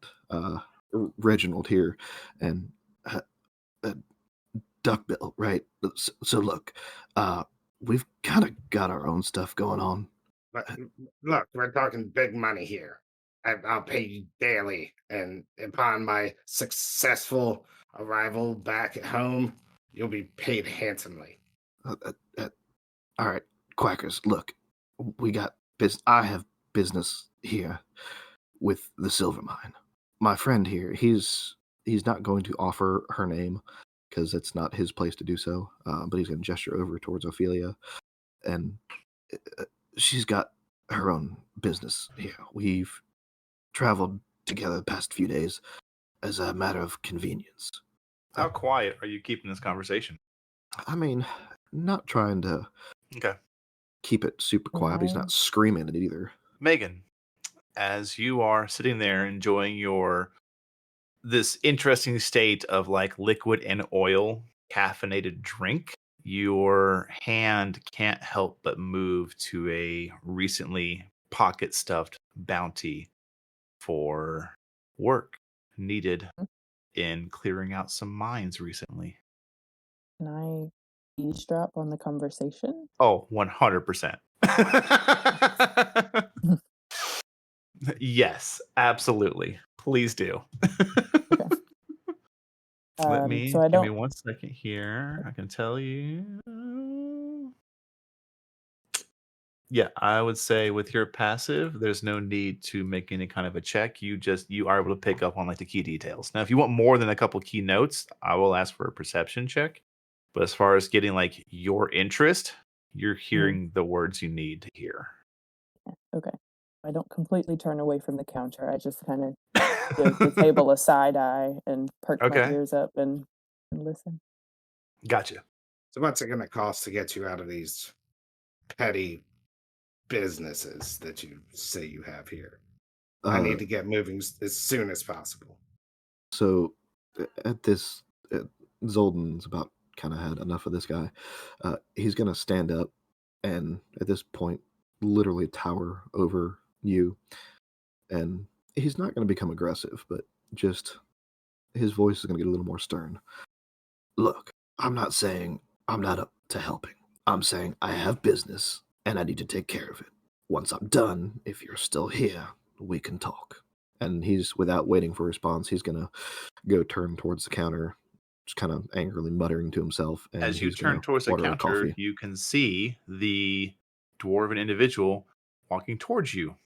Reginald here, and Duckbill, right? So look, we've kind of got our own stuff going on. But look, we're talking big money here. I'll pay you daily, and upon my successful arrival back at home, you'll be paid handsomely. All right, Quackers, look, we got I have business here with the silver mine. My friend here, he's not going to offer her name because it's not his place to do so, but he's going to gesture over towards Ophelia, and she's got her own business here. We've traveled together the past few days as a matter of convenience. How quiet are you keeping this conversation? I mean, not trying to keep it super quiet, but he's not screaming it either. Megan, as you are sitting there enjoying this interesting state of like liquid and oil caffeinated drink, your hand can't help but move to a recently pocket stuffed bounty for work needed in clearing out some mines recently. Can I eavesdrop on the conversation? Oh, 100%. Yes, absolutely. Please do. Okay. Let me So I give me don't. 1 second here. I can tell you. Yeah, I would say with your passive, there's no need to make any kind of a check. You are able to pick up on like the key details. Now, if you want more than a couple key notes, I will ask for a perception check. But as far as getting like your interest, you're hearing the words you need to hear. Okay. I don't completely turn away from the counter. I just kind of give the table a side eye and perk my Okay. ears up and listen. Gotcha. So what's it going to cost to get you out of these petty businesses that you say you have here? I need to get moving as soon as possible. So at this, Zoldin's about kind of had enough of this guy. He's going to stand up and at this point literally tower over you. And he's not going to become aggressive, but just his voice is going to get a little more stern. Look, I'm not saying I'm not up to helping. I'm saying I have business and I need to take care of it. Once I'm done, if you're still here, we can talk. And he's, without waiting for a response, he's going to go turn towards the counter, just kind of angrily muttering to himself. And as you turn towards the counter, you can see the dwarven individual walking towards you,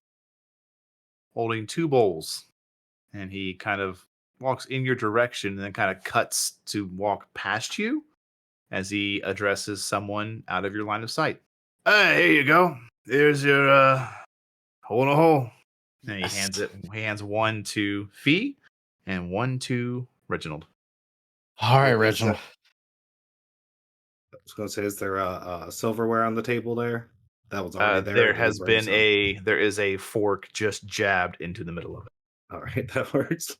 holding 2 bowls. And he kind of walks in your direction and then kind of cuts to walk past you as he addresses someone out of your line of sight. Hey, here you go. There's your hole in a hole. And he hands 1 to Fee and 1 to Reginald. All right, Reginald. I was going to say, is there a silverware on the table there? That was already there. There is a fork just jabbed into the middle of it. All right, that works.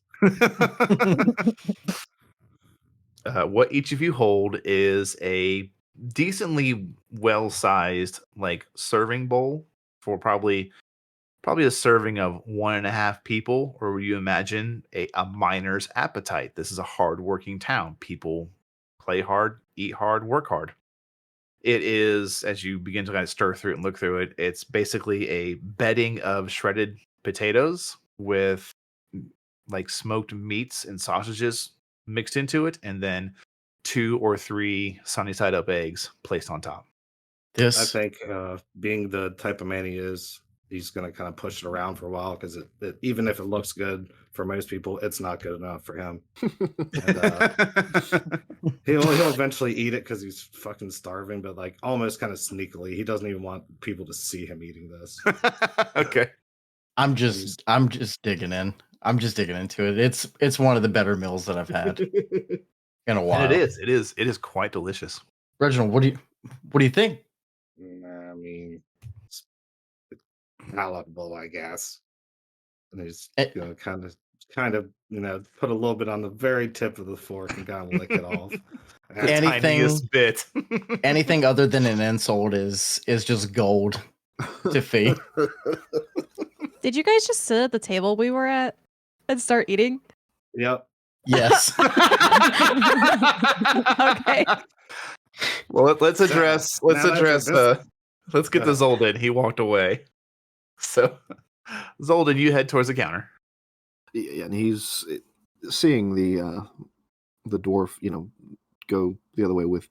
What each of you hold is a decently well-sized like serving bowl for probably a serving of 1.5 people, or you imagine a miner's appetite. This is a hard-working town. People play hard, eat hard, work hard. It is, as you begin to kind of stir through it and look through it, it's basically a bedding of shredded potatoes with like smoked meats and sausages mixed into it, and then 2 or 3 sunny side up eggs placed on top. I This think being the type of man he is, he's going to kind of push it around for a while because even if it looks good for most people, it's not good enough for him. And he'll eventually eat it because he's fucking starving, but like almost kind of sneakily. He doesn't even want people to see him eating this. Okay. I'm just digging in. I'm just digging into it. It's one of the better meals that I've had in a while. And it is quite delicious. Reginald, what do you think? I mean, it's palatable, I guess. And he's gonna kind of put a little bit on the very tip of the fork and kind of lick it off. The Anything- tiniest bit. Anything other than an insult is just gold to Fee. Did you guys just sit at the table we were at and start eating? Yep. Yes. Okay. Well, let's address. Now that you're Let's get to Zoldin. He walked away. So, Zoldin, you head towards the counter. Yeah, and he's seeing the dwarf, go the other way with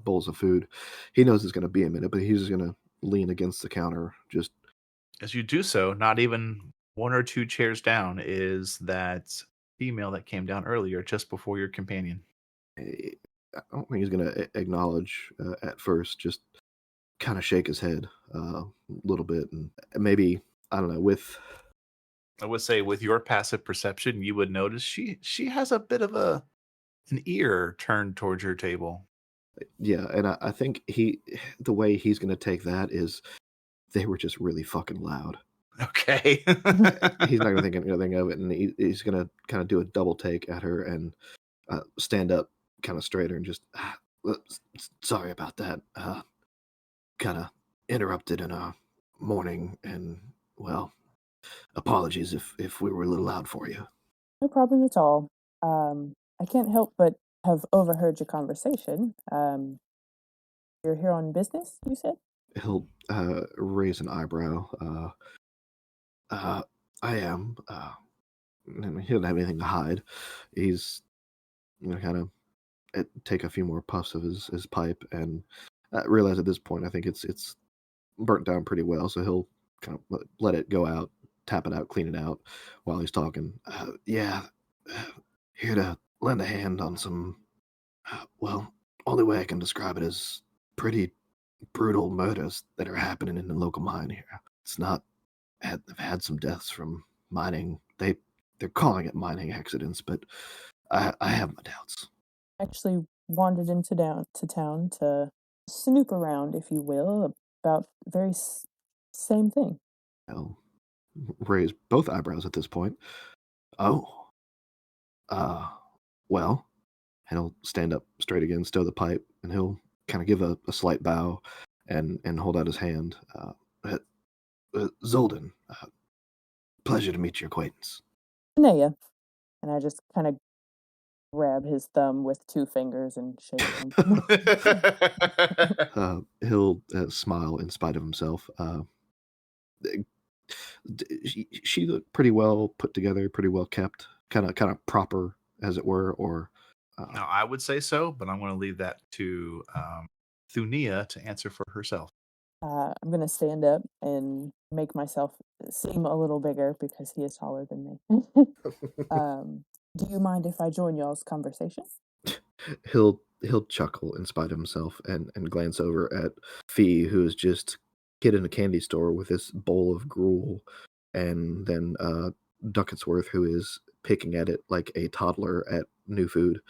bowls of food. He knows it's going to be a minute, but he's going to lean against the counter. Just As you do so, not even one or two chairs down is that female that came down earlier, just before your companion. I don't think he's going to acknowledge at first. Just kind of shake his head a little bit, and maybe I don't know. I would say, with your passive perception, you would notice she has a bit of an ear turned towards your table. Yeah, and I think the way he's going to take that is they were just really fucking loud. Okay. He's not going to think anything of it, and he's going to kind of do a double take at her and stand up kind of straighter and just, sorry about that. Kind of interrupted in our morning, and, well, apologies if we were a little loud for you. No problem at all. I can't help but have overheard your conversation. You're here on business, you said? He'll raise an eyebrow. I am. And he doesn't have anything to hide. He's kind of take a few more puffs of his pipe and realize at this point I think it's burnt down pretty well, so he'll kind of let it go out, tap it out, clean it out while he's talking. Here to lend a hand on some, well, only way I can describe it is pretty brutal murders that are happening in the local mine here. It's not. They've had some deaths from mining. They're calling it mining accidents, but I have my doubts. Actually wandered into town to snoop around, if you will, about the very same thing. I'll raise both eyebrows at this point. Oh. Well, and he'll stand up straight again, stow the pipe, and he'll kind of give a slight bow and hold out his hand. Zoldin, pleasure to meet your acquaintance. Naya. And I just kind of grab his thumb with 2 fingers and shake him. He'll smile in spite of himself. She looked pretty well put together, pretty well kept, kind of proper, as it were. Or Now, I would say so, but I'm going to leave that to Thunia to answer for herself. I'm going to stand up and make myself seem a little bigger because he is taller than me. Do you mind if I join y'all's conversation? he'll chuckle in spite of himself and glance over at Fee, who is just hid in a candy store with this bowl of gruel, and then Ducketsworth, who is picking at it like a toddler at new food.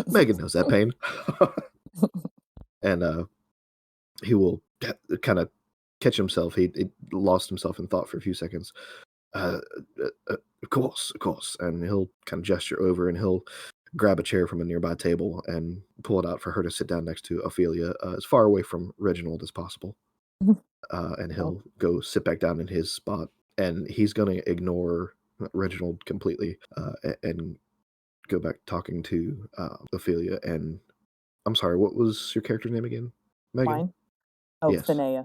Megan knows that pain. And he will kind of catch himself. He lost himself in thought for a few seconds. Of course. And he'll kind of gesture over and he'll grab a chair from a nearby table and pull it out for her to sit down next to Ophelia, as far away from Reginald as possible. And he'll go sit back down in his spot. And he's going to ignore Reginald completely and go back talking to Ophelia. And I'm sorry, what was your character's name again? Megan? Mine? Oh, Yes. Thanea.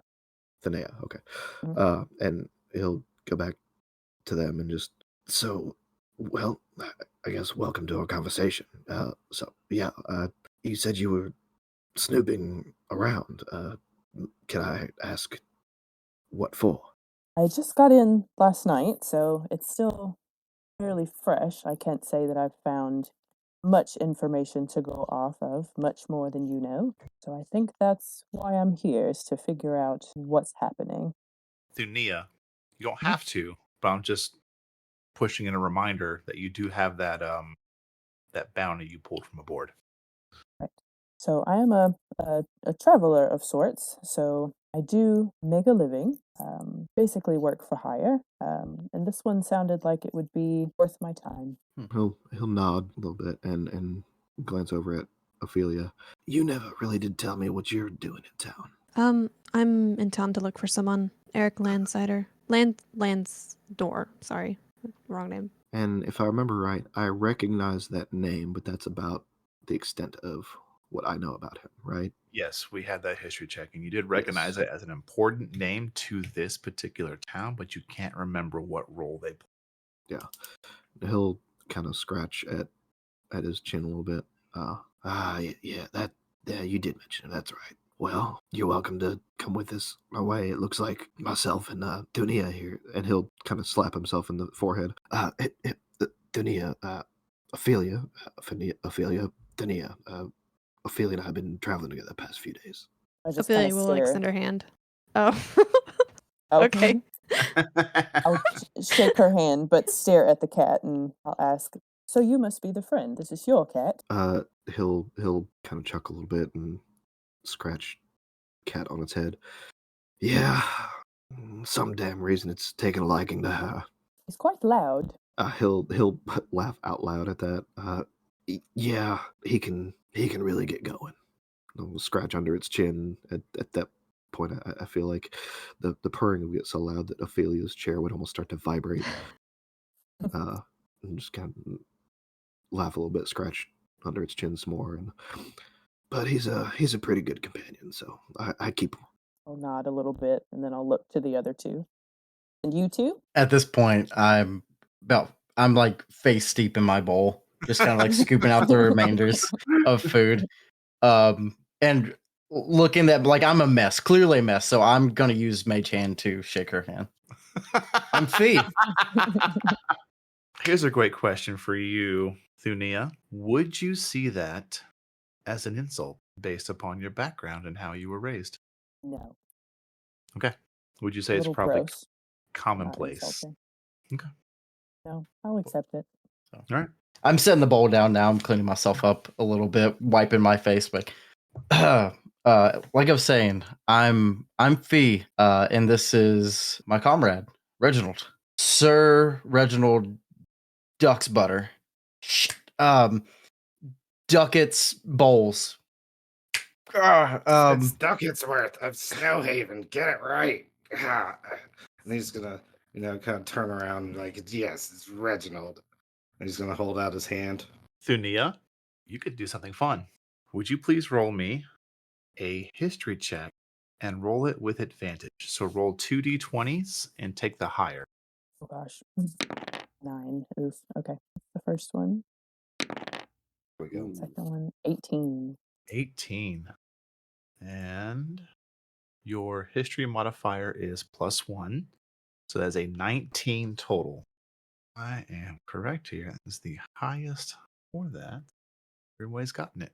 Thanea, okay. Mhm. And he'll go back to them and just, so, well, I guess welcome to our conversation. You said you were snooping around. Can I ask what for? I just got in last night, so it's still fairly fresh. I can't say that I've found much information to go off of, much more than you know. So I think that's why I'm here, is to figure out what's happening. Thunia, you don't have to, but I'm just pushing in a reminder that you do have that bounty you pulled from a board. Right. So I am a traveler of sorts, so I do make a living, basically work for hire, and this one sounded like it would be worth my time. He'll nod a little bit and glance over at Ophelia. You never really did tell me what you're doing in town. I'm in town to look for someone. Eric Landsider. Lansdor. Sorry. Wrong name. And if I remember right, I recognize that name, but that's about the extent of what I know about him, right? Yes, we had that history check, and you did recognize it as an important name to this particular town, but you can't remember what role they played. Yeah. He'll kind of scratch at his chin a little bit. Yeah, you did mention it. That's right. Well, you're welcome to come with us my way. It looks like myself and Dunia here, and he'll kind of slap himself in the forehead. Dunia, Ophelia, Dunia, Ophelia and I have been traveling together the past few days. I just kind Ophelia of will stare. extend her hand. Oh. Okay. Okay. I'll shake her hand, but stare at the cat, and I'll ask, "So you must be the friend. This is your cat." He'll kind of chuckle a little bit and scratch cat on its head. Yeah, some damn reason it's taken a liking to her. He's quite loud. He'll laugh out loud at that. Yeah, he can really get going. He'll scratch under its chin. At that point, I feel like the purring will get so loud that Ophelia's chair would almost start to vibrate. And just kind of laugh a little bit, scratch under its chin some more. But he's a pretty good companion, so I keep him. I'll nod a little bit, and then I'll look to the other two. And you two? At this point, I'm like face deep in my bowl, just kind of like scooping out the remainders of food. And looking at, like, I'm a mess, clearly a mess, so I'm gonna use Mage Hand to shake her hand. I'm Fee. Here's a great question for you, Thunia. Would you see that as an insult based upon your background and how you were raised? No. Okay. Would you say A it's little probably gross. Not commonplace? insulting. Okay. No, I'll accept it. All right. I'm setting the bowl down now. I'm cleaning myself up a little bit, wiping my face, but like I was saying, I'm Fee, and this is my comrade, Reginald. Sir Reginald Duck's Butter. Ducats Bowls. It's ducats worth of Snowhaven. Get it right. And he's gonna, kind of turn around like, yes, it's Reginald. And he's gonna hold out his hand. Thunia, you could do something fun. Would you please roll me a history check and roll it with advantage? So roll 2d20s and take the higher. Oh gosh. 9. Oof. Okay. The first one. There we go. Second one, 18. 18. And your history modifier is +1. So that's a 19 total. I am correct here. That is the highest for that. Everybody's gotten it.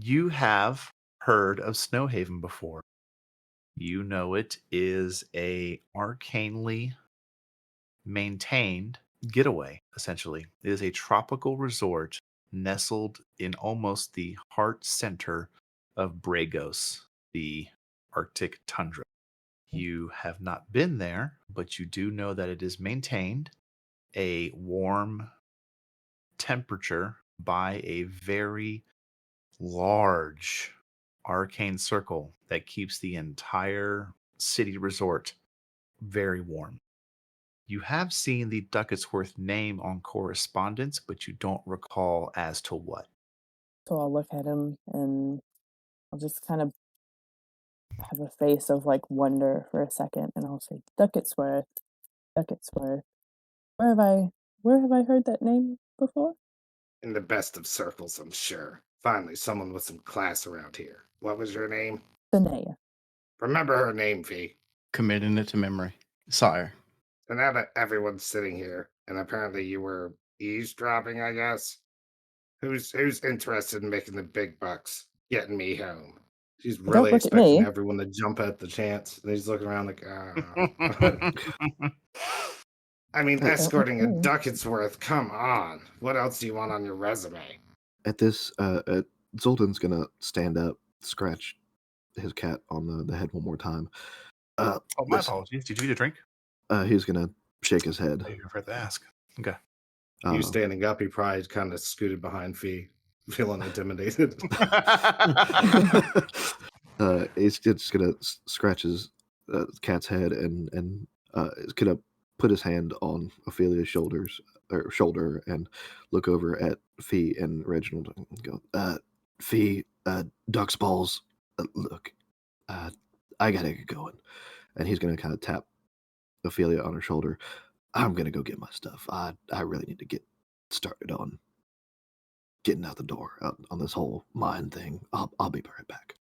You have heard of Snowhaven before. You know it is a arcanely maintained getaway, essentially. It is a tropical resort nestled in almost the heart center of Bragos, the Arctic tundra. You have not been there, but you do know that it is maintained a warm temperature by a very large arcane circle that keeps the entire city resort very warm. You have seen the Ducketsworth name on correspondence, but you don't recall as to what. So I'll look at him, and I'll just kind of have a face of like wonder for a second, and I'll say, Ducketsworth. Ducketsworth. Where have I heard that name before? In the best of circles, I'm sure. Finally, someone with some class around here. What was your name? Thanaea. Remember her name, Fee. Committing it to memory. Sire. So now that everyone's sitting here, and apparently you were eavesdropping, I guess. Who's interested in making the big bucks, getting me home? She's Don't really look at expecting me. everyone to jump at the chance. And he's looking around like, I mean, Don't look escorting a at me. ducat's worth. Come on. What else do you want on your resume? At this, Zoldin's gonna stand up, scratch his cat on the head one more time. Oh, my Listen, apologies. Did you need a drink? he's gonna shake his head. I forgot to ask. Okay. You standing up, he probably kind of scooted behind Fee, feeling intimidated. He's just gonna scratch his cat's head and is gonna put his hand on Ophelia's shoulder and look over at Fee and Reginald and go, Fee, duck's balls. Look, I gotta get going, and he's gonna kind of tap Ophelia on her shoulder. I'm gonna go get my stuff. I really need to get started on getting out the door on this whole mine thing. I'll be right back.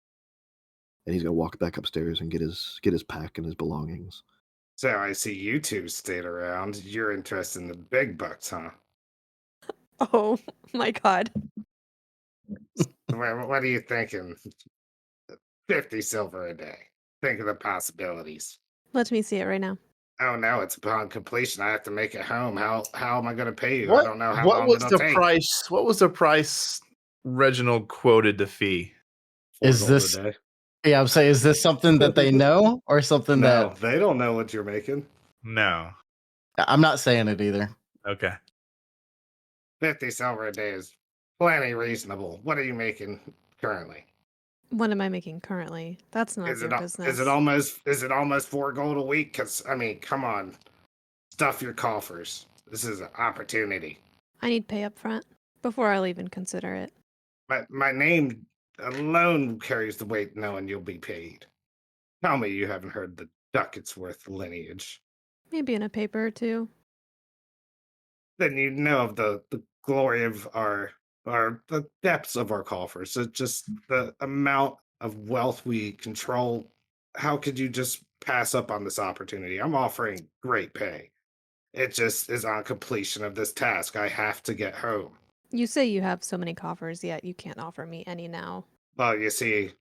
And he's gonna walk back upstairs and get his pack and his belongings. So I see you two stayed around. You're interested in the big bucks, huh? Oh my god. What are you thinking? 50 silver a day. Think of the possibilities. Let me see it right now. Oh no, it's upon completion. I have to make it home. How am I going to pay you? I What, don't know how what long was it'll the take. price? What was the price Reginald quoted to Fee? Is 4 gold this- a day? Yeah, I'm saying, is this something that they know or something No, that they don't know what you're making. No. I'm not saying it either? Okay. 50 silver a day is plenty reasonable. What are you making currently? What am I making currently? That's not your business. Is it almost 4 gold a week? Because I mean, come on, stuff your coffers. This is an opportunity. I need pay up front before I'll even consider it. My name alone carries the weight knowing you'll be paid. Tell me you haven't heard the Ducat's-worth lineage. Maybe in a paper or two. Then you know of the glory of the depths of our coffers. So just the amount of wealth we control. How could you just pass up on this opportunity? I'm offering great pay. It just is on completion of this task. I have to get home. You say you have so many coffers, yet you can't offer me any now. Well, you see,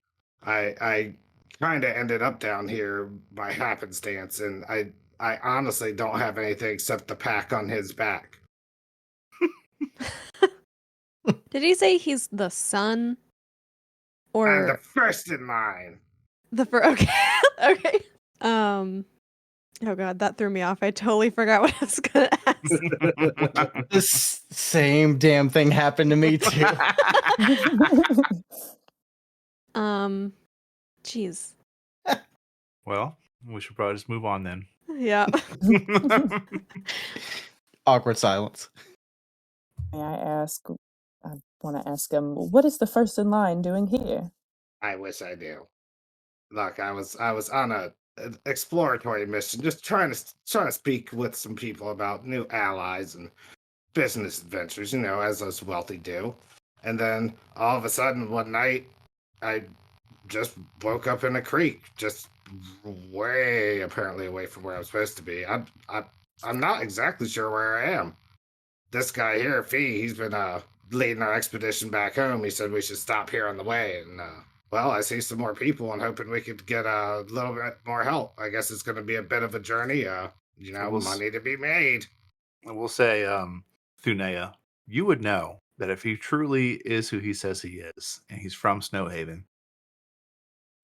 I kind of ended up down here by happenstance, and I honestly don't have anything except the pack on his back. Did he say he's the son? I'm the Or first in line. okay. Okay. Oh god, that threw me off. I totally forgot what I was gonna ask. This same damn thing happened to me too. Jeez. Well, we should probably just move on then. Yeah. Awkward silence. May I ask? I want to ask him. What is the first in line doing here? I wish I do. Look, I was on an exploratory mission, just trying to speak with some people about new allies and business adventures, as us wealthy do. And then all of a sudden one night, I just woke up in a creek, just way apparently away from where I'm supposed to be. I'm not exactly sure where I am. This guy here, Fee, he's been leading our expedition back home. He said we should stop here on the way, and well, I see some more people and hoping we could get a little bit more help. I guess it's going to be a bit of a journey. Money to be made. I will say, Thunea, you would know that if he truly is who he says he is, and he's from Snowhaven,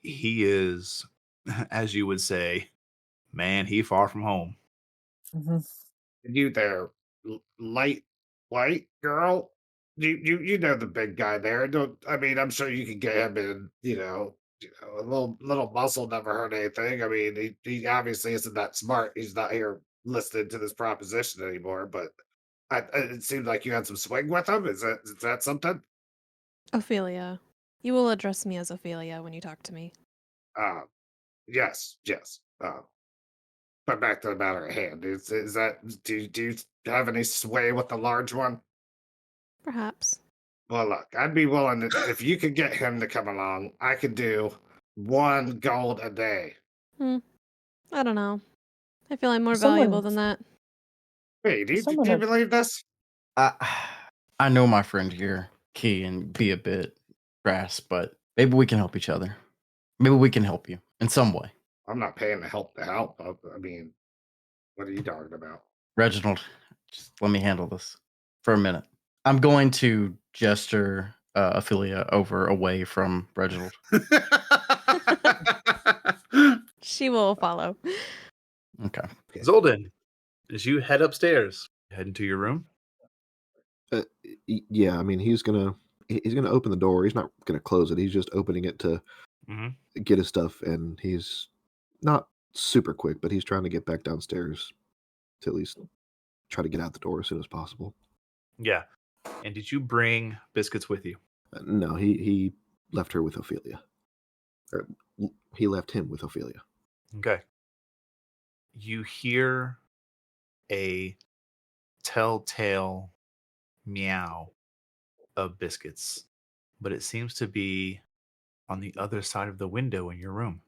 he is, as you would say, man, he far from home. You there, light white girl? You know the big guy there. Don't I mean? I'm sure you could get him in. A little muscle never hurt anything. I mean, he obviously isn't that smart. He's not here listening to this proposition anymore. But it seemed like you had some swing with him. Is that something? Ophelia. You will address me as Ophelia when you talk to me. Yes. But back to the matter at hand. Is that do you have any sway with the large one? Perhaps. Well, look, I'd be willing to, if you could get him to come along, I could do 1 gold a day. I don't know. I feel I'm more Someone- valuable than that. Hey, do you Someone- believe this? I know my friend here, Key, and be a bit crass, but maybe we can help each other. Maybe we can help you in some way. I'm not paying to help the help. I mean, what are you talking about? Reginald, just let me handle this for a minute. I'm going to gesture Ophelia over away from Reginald. She will follow. Okay. Zoldin, as you head upstairs, head into your room. Yeah, I mean, he's gonna open the door. He's not gonna close it. He's just opening it to get his stuff, and he's not super quick, but he's trying to get back downstairs to at least try to get out the door as soon as possible. Yeah. And did you bring biscuits with you? No, he left her with Ophelia. Or he left him with Ophelia. Okay. You hear a telltale meow of biscuits, but it seems to be on the other side of the window in your room.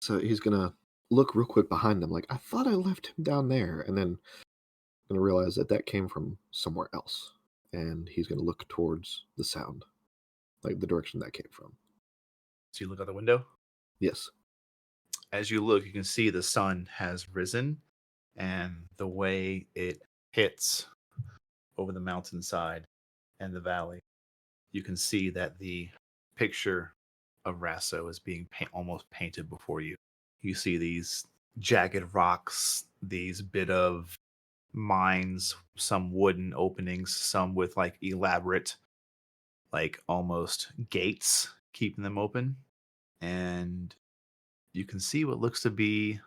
So he's gonna look real quick behind him, like, I thought I left him down there, and then gonna realize that came from somewhere else, and he's gonna look towards the sound, like the direction that came from. So you look out the window. Yes. As you look, you can see the sun has risen, and the way it hits over the mountainside and the valley, you can see that the picture of Rasso is being almost painted before you. You see these jagged rocks, these bit of mines, some wooden openings, some with like elaborate, like almost gates keeping them open. And you can see what looks to be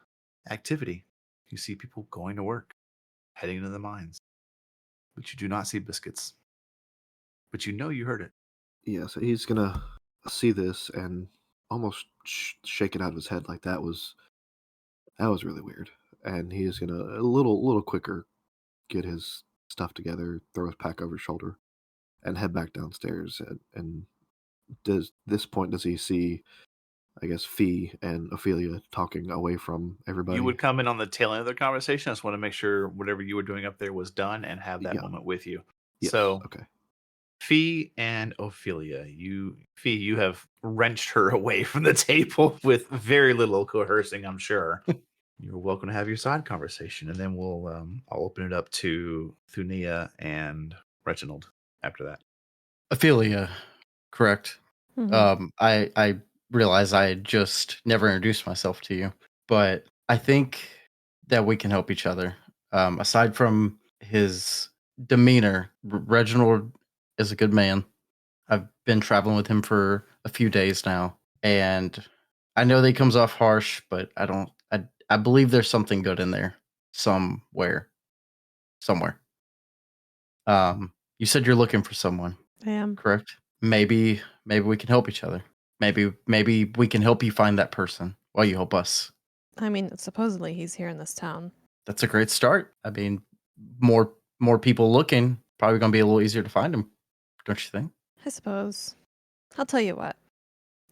activity. You see people going to work, heading into the mines. But you do not see biscuits. But you know you heard it. Yeah, so he's gonna see this and almost shake it out of his head, like that was really weird. And he's gonna a little quicker get his stuff together, throw his pack over his shoulder, and head back downstairs. And does he see, I guess, Fee and Ophelia talking away from everybody? You would come in on the tail end of the conversation. I just want to make sure whatever you were doing up there was done and have that moment with you. Yes, So, okay. Fee and Ophelia, Fee, you have wrenched her away from the table with very little coercing, I'm sure. You're welcome to have your side conversation, and then I'll open it up to Thunia and Reginald after that. Ophelia, correct. Mhm. I realize I had just never introduced myself to you, but I think that we can help each other. Aside from his demeanor, Reginald is a good man. I've been traveling with him for a few days now, and I know that he comes off harsh, but I don't. I believe there's something good in there somewhere. You said you're looking for someone, I am. correct? Maybe we can help each other. Maybe we can help you find that person while you help us. I mean, supposedly he's here in this town. That's a great start. I mean, more people looking, probably going to be a little easier to find him, don't you think? I suppose. I'll tell you what.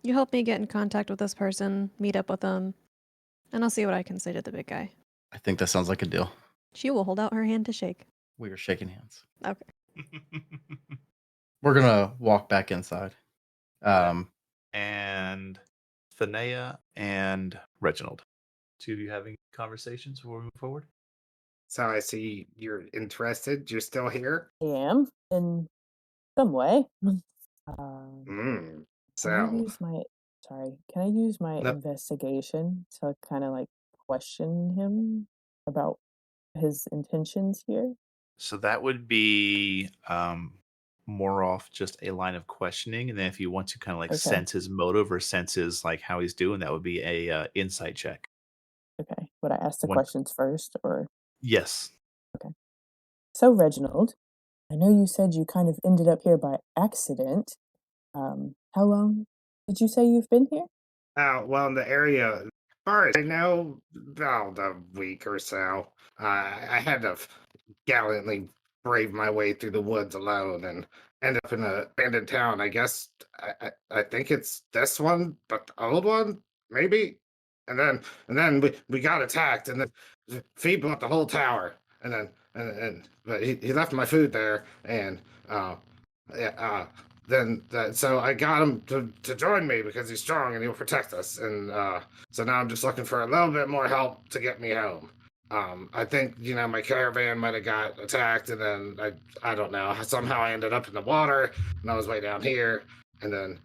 You help me get in contact with this person, meet up with them, and I'll see what I can say to the big guy. I think that sounds like a deal. She will hold out her hand to shake. We are shaking hands. Okay. We're gonna walk back inside. And Thanea and Reginald, two of you having conversations before we move forward? So I see you're interested. You're still here? I am in some way. Can I use my can I use my No. investigation to kind of like question him about his intentions here? So that would be more off just a line of questioning, and then if you want to kind of like Okay. sense his motive or sense his like how he's doing, that would be a insight check. Okay. Would I ask the One- questions first or? Yes. So, Reginald, I know you said you kind of ended up here by accident. How long did you say you've been here? Well, in the area, as far as I know, about a week or so. I had to gallantly brave my way through the woods alone and end up in an abandoned town. I guess I think it's this one, but the old one, maybe. And then we got attacked, and then Fee blew up the whole tower, and then but he left my food there, and yeah, so I got him to join me because he's strong and he'll protect us, and so now I'm just looking for a little bit more help to get me home. I think my caravan might have got attacked, and then I don't know, somehow I ended up in the water, and I was way down here, and then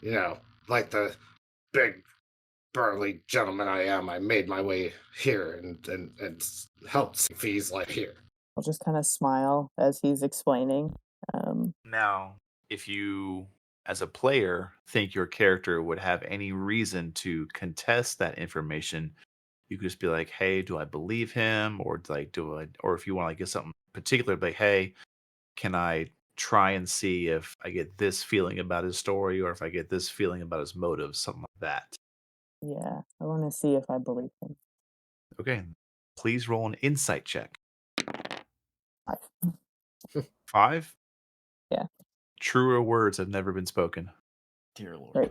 like the big burly gentleman I am, I made my way here and helped Fee's life here. I'll just kind of smile as he's explaining. Now, if you, as a player, think your character would have any reason to contest that information, you could just be like, "Hey, do I believe him?" Or or if you want to get something particular, like, "Hey, can I try and see if I get this feeling about his story, or if I get this feeling about his motives," something like that. Yeah, I want to see if I believe him. Okay, please roll an insight check. 5. 5. Yeah. Truer words have never been spoken. Dear Lord. Right.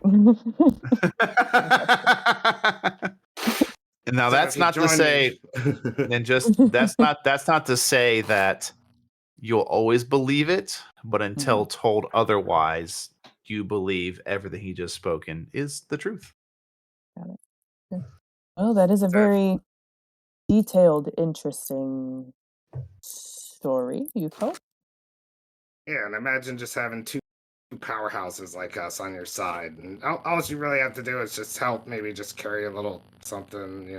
And now So that's if you not to join say, me- and just that's not to say that you'll always believe it, but until told otherwise, you believe everything he just spoken is the truth. Got it. Good. Oh, that is a very detailed, interesting story, you hope. Yeah, and imagine just having two powerhouses like us on your side, and all you really have to do is just help, maybe just carry a little something,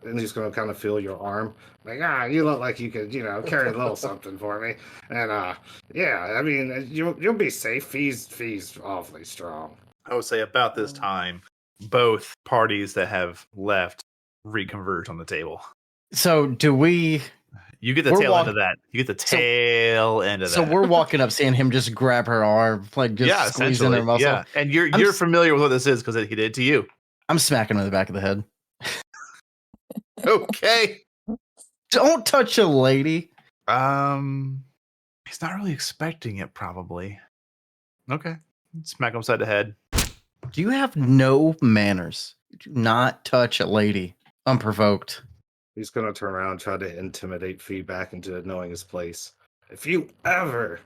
and he's going to kind of feel your arm, like, you look like you could, carry a little something for me, and yeah, I mean, you'll be safe. Fee's awfully strong. I would say about this time, both parties that have left reconverge on the table. So do we? You get the tail end of that. You get the tail end of that. So we're walking up, seeing him just grab her arm, like just squeezing her muscle. Yeah, and you're familiar with what this is because he did it to you. I'm smacking him in the back of the head. Okay. Don't touch a lady. He's not really expecting it, probably. Okay. Smack him upside the head. Do you have no manners? Do not touch a lady unprovoked. He's going to turn around and try to intimidate Fee back into knowing his place. If you ever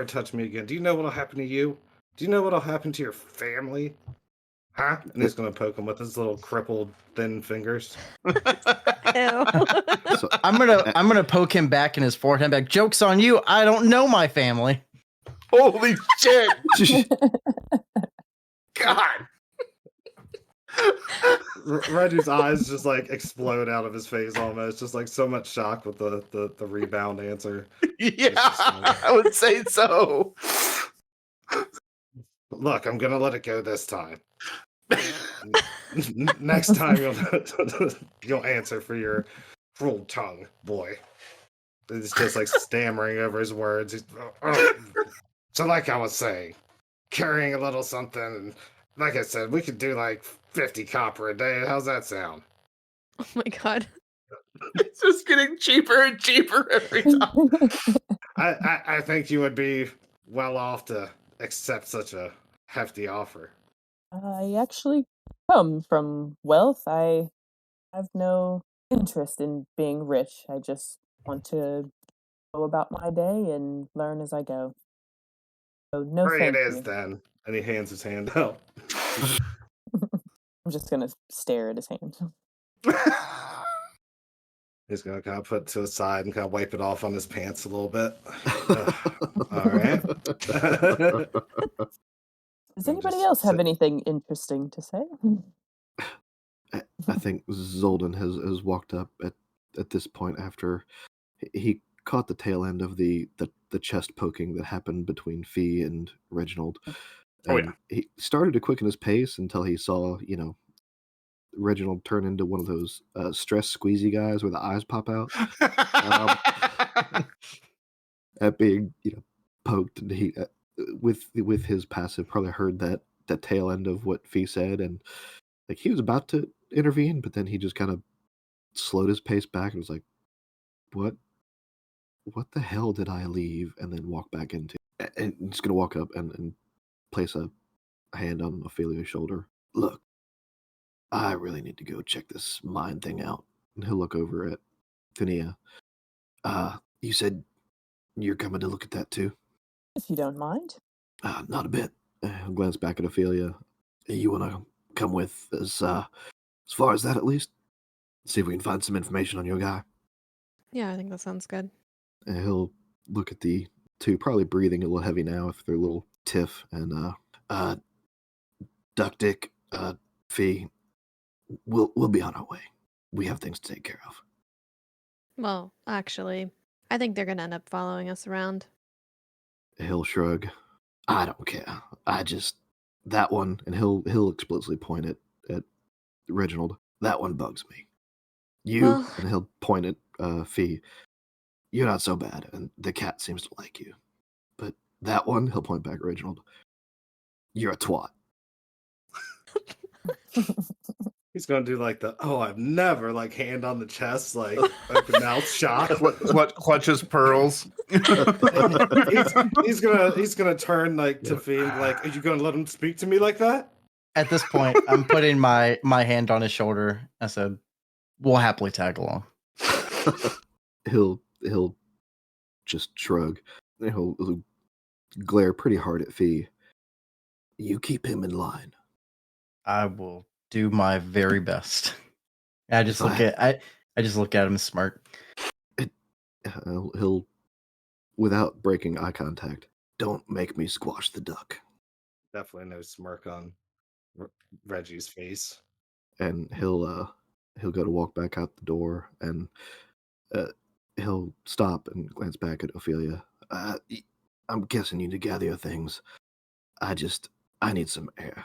touch me again, do you know what'll happen to you? Do you know what'll happen to your family? Huh? And he's going to poke him with his little crippled, thin fingers. Ew. So, I'm gonna poke him back in his forehead. Back. Joke's on you. I don't know my family. Holy shit! God. Reggie's eyes just like explode out of his face almost, just like so much shock with the rebound answer. Yeah, I would say so. Look, I'm gonna let it go this time. Next time you'll answer for your cruel tongue, boy. It's just like stammering over his words. So like I was saying, carrying a little something, and like I said, we could do like 50 copper a day. How's that sound? Oh my god. It's just getting cheaper and cheaper every time. I think you would be well off to accept such a hefty offer. I actually come from wealth. I have no interest in being rich. I just want to go about my day and learn as I go. So no Free thank it is you. then. And he hands his hand out. I'm just gonna stare at his hand. He's gonna kind of put it to his side and kind of wipe it off on his pants a little bit. All right. Does I'm anybody just else have sit- anything interesting to say? I think Zoldin has walked up at this point after he caught the tail end of the chest poking that happened between Fee and Reginald. Oh, And he started to quicken his pace until he saw, Reginald turn into one of those stress squeezy guys where the eyes pop out. At being, poked, and he with his passive probably heard that tail end of what Fee said, and like he was about to intervene, but then he just kind of slowed his pace back and was like, "What? what the hell did I leave and then walk back into? And I'm just gonna walk up and place a hand on Ophelia's shoulder. Look, I really need to go check this mine thing out. And he'll look over at Finia. You said you're coming to look at that too? If you don't mind. Not a bit. He'll glance back at Ophelia. You want to come with as far as that at least? See if we can find some information on your guy. Yeah, I think that sounds good. And he'll look at the two, probably breathing a little heavy now if they're a little tiff. And Duck Dick, Fee, we'll be on our way. We have things to take care of. Well, actually, I think they're gonna end up following us around. He'll shrug. I don't care. That one, and he'll explicitly point at Reginald. That one bugs me. Well- And he'll point at Fee. You're not so bad, and the cat seems to like you. But that one, he'll point back at Reginald. You're a twat. He's gonna do like the I've never like hand on the chest, like open mouth shot. Clutches pearls. he's gonna turn like to Fiend, like, are you gonna let him speak to me like that? At this point, I'm putting my hand on his shoulder. I said, "We'll happily tag along." He'll just shrug. He'll glare pretty hard at Fee. You keep him in line. I will do my very best. I just look at him and smirk. He'll, without breaking eye contact, don't make me squash the duck. Definitely no smirk on Reggie's face. And he'll go to walk back out the door, and he'll stop and glance back at Ophelia. I'm guessing you need to gather your things. I need some air.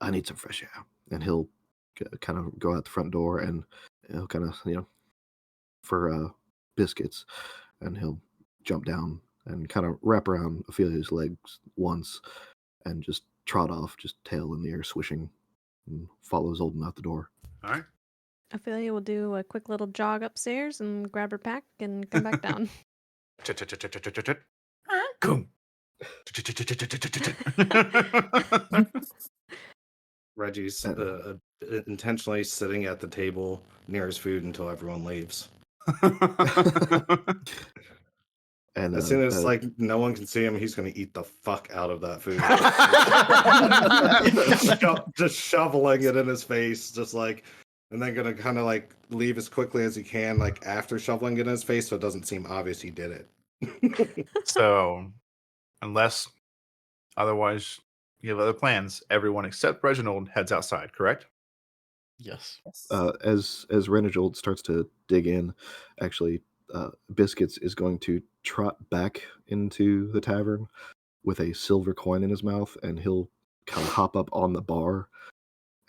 I need some fresh air. And he'll kind of go out the front door, and he'll kind of, for biscuits, and he'll jump down and kind of wrap around Ophelia's legs once and just trot off, just tail in the air swishing, and follow Zoldin out the door. All right. Ophelia will do a quick little jog upstairs and grab her pack and come back down. Boom. Reggie's intentionally sitting at the table near his food until everyone leaves. And As soon as like no one can see him, he's gonna eat the fuck out of that food. just shoveling it in his face, just like, and then gonna kind of like leave as quickly as he can, like after shoveling it in his face, so it doesn't seem obvious he did it. So, unless otherwise you have other plans, everyone except Reginald heads outside, correct? Yes. Yes. As Reginald starts to dig in, actually, Biscuits is going to trot back into the tavern with a silver coin in his mouth, and he'll kind of hop up on the bar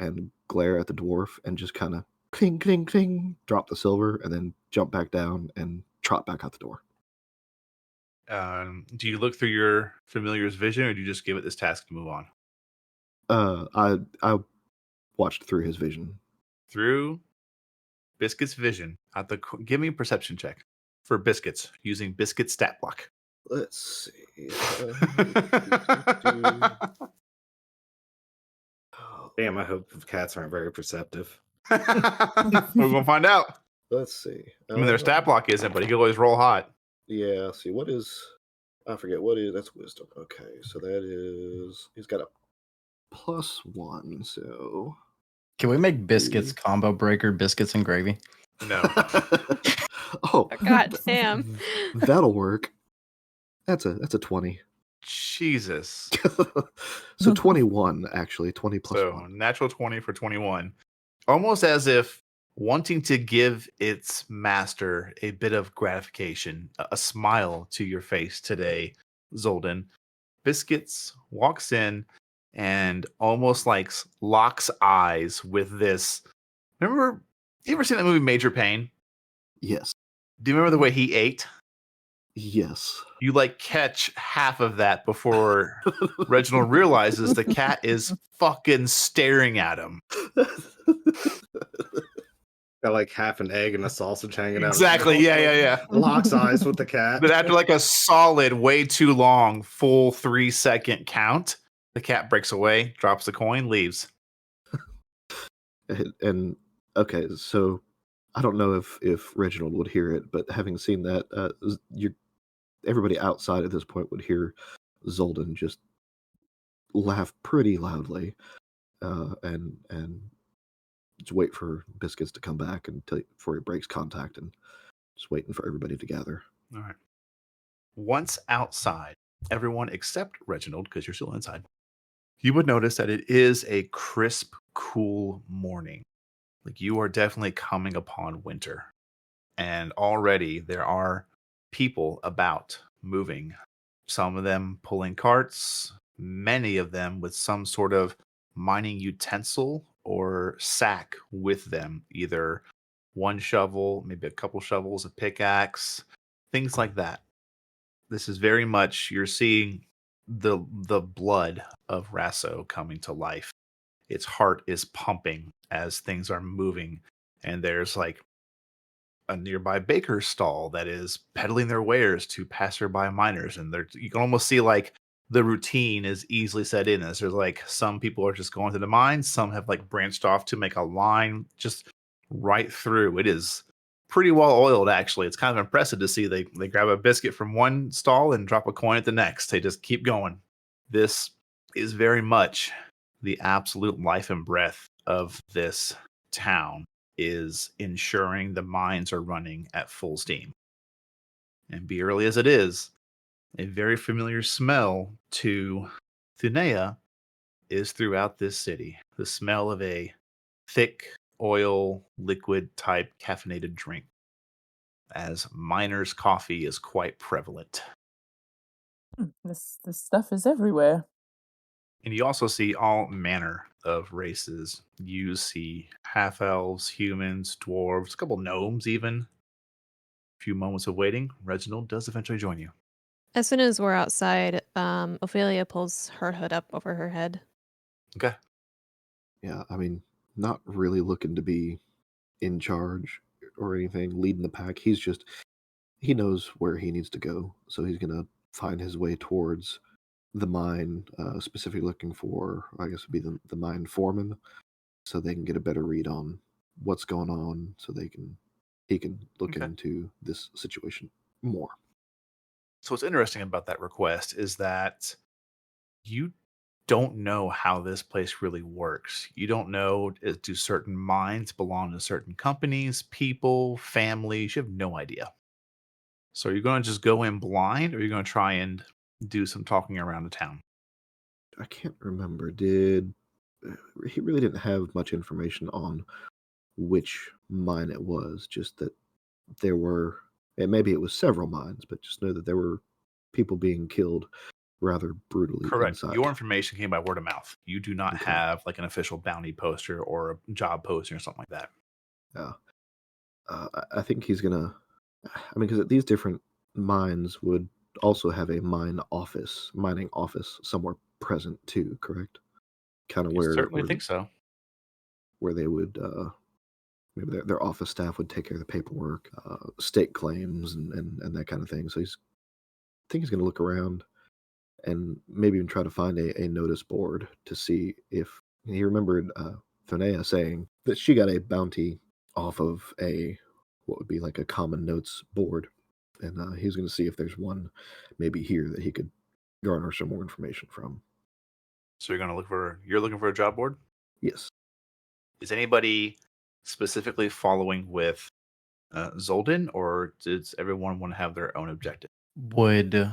and glare at the dwarf and just kind of cling, cling, cling, drop the silver, and then jump back down and trot back out the door. Do you look through your familiar's vision, or do you just give it this task to move on? I watched through his vision. Through Biscuit's vision, give me a perception check for Biscuits using Biscuit stat block. Let's see. Damn, I hope cats aren't very perceptive. We're gonna find out. Let's see. I mean, their stat block isn't, but he can always roll hot. Yeah, see, I forget what is, that's wisdom. Okay, so that is, he's got a +1, so. Can we make biscuits combo breaker, biscuits and gravy? No. Oh, God damn. that'll work. That's a 20. Jesus. So 21, actually, 20 plus So 1. natural 20 for 21. Almost as if wanting to give its master a bit of gratification, a smile to your face today, Zoldin. Biscuits walks in and almost like locks eyes with this. Remember, you ever seen that movie Major Pain? Yes. Do you remember the way he ate? Yes. You like catch half of that before Reginald realizes the cat is fucking staring at him. Got like half an egg and a sausage hanging out. Exactly. His mouth, Yeah. like, Locks eyes with the cat. But after like a solid, way too long, full 3-second count, the cat breaks away, drops the coin, leaves. And okay, so I don't know if Reginald would hear it, but having seen that, everybody outside at this point would hear Zoldin just laugh pretty loudly, and just wait for Biscuits to come back before he breaks contact, and just waiting for everybody to gather. All right. Once outside, everyone except Reginald, because you're still inside, you would notice that it is a crisp, cool morning. Like you are definitely coming upon winter. And already there are people about moving. Some of them pulling carts, many of them with some sort of mining utensil or sack with them, either one shovel, maybe a couple shovels, a pickaxe, things like that. This is very much you're seeing the blood of Rasso coming to life. Its heart is pumping as things are moving, and there's like a nearby baker's stall that is peddling their wares to passerby miners, and you can almost see like the routine is easily set in as there's like some people are just going to the mines, some have like branched off to make a line just right through. It is pretty well oiled, actually. It's kind of impressive to see they grab a biscuit from one stall and drop a coin at the next. They just keep going. This is very much the absolute life and breath of this town, is ensuring the mines are running at full steam. And be early as it is, a very familiar smell to Thunea is throughout this city. The smell of a thick oil liquid type caffeinated drink, as miners' coffee is quite prevalent. This stuff is everywhere. And you also see all manner of races. You see half elves, humans, dwarves, a couple gnomes even. A few moments of waiting, Reginald does eventually join you. As soon as we're outside, Ophelia pulls her hood up over her head. Okay. Yeah, I mean, not really looking to be in charge or anything, leading the pack. He knows where he needs to go, so he's gonna find his way towards the mine, specifically looking for, I guess, would be the mine foreman, so they can get a better read on what's going on, so he can look Okay. into this situation more. So what's interesting about that request is that you don't know how this place really works. You don't know, do certain mines belong to certain companies, people, families? You have no idea. So are you going to just go in blind, or are you going to try and do some talking around the town? I can't remember. He really didn't have much information on which mine it was, just that there were, and maybe it was several mines, but just know that there were people being killed rather brutally Correct. inside. Your information came by word of mouth. You do not Okay. have like an official bounty poster or a job posting or something like that. Yeah. I think he's gonna. I mean, because these different mines would also have a mining office somewhere present too. Correct? Kind of You certainly think so. where they would maybe their office staff would take care of the paperwork, stake claims, and that kind of thing. So I think he's going to look around and maybe even try to find a notice board to see if he remembered Thonea saying that she got a bounty off of what would be like a common notes board, and he's going to see if there's one maybe here that he could garner some more information from. So you're looking for a job board? Yes. Is anybody specifically following with Zoldin, or does everyone want to have their own objective? Would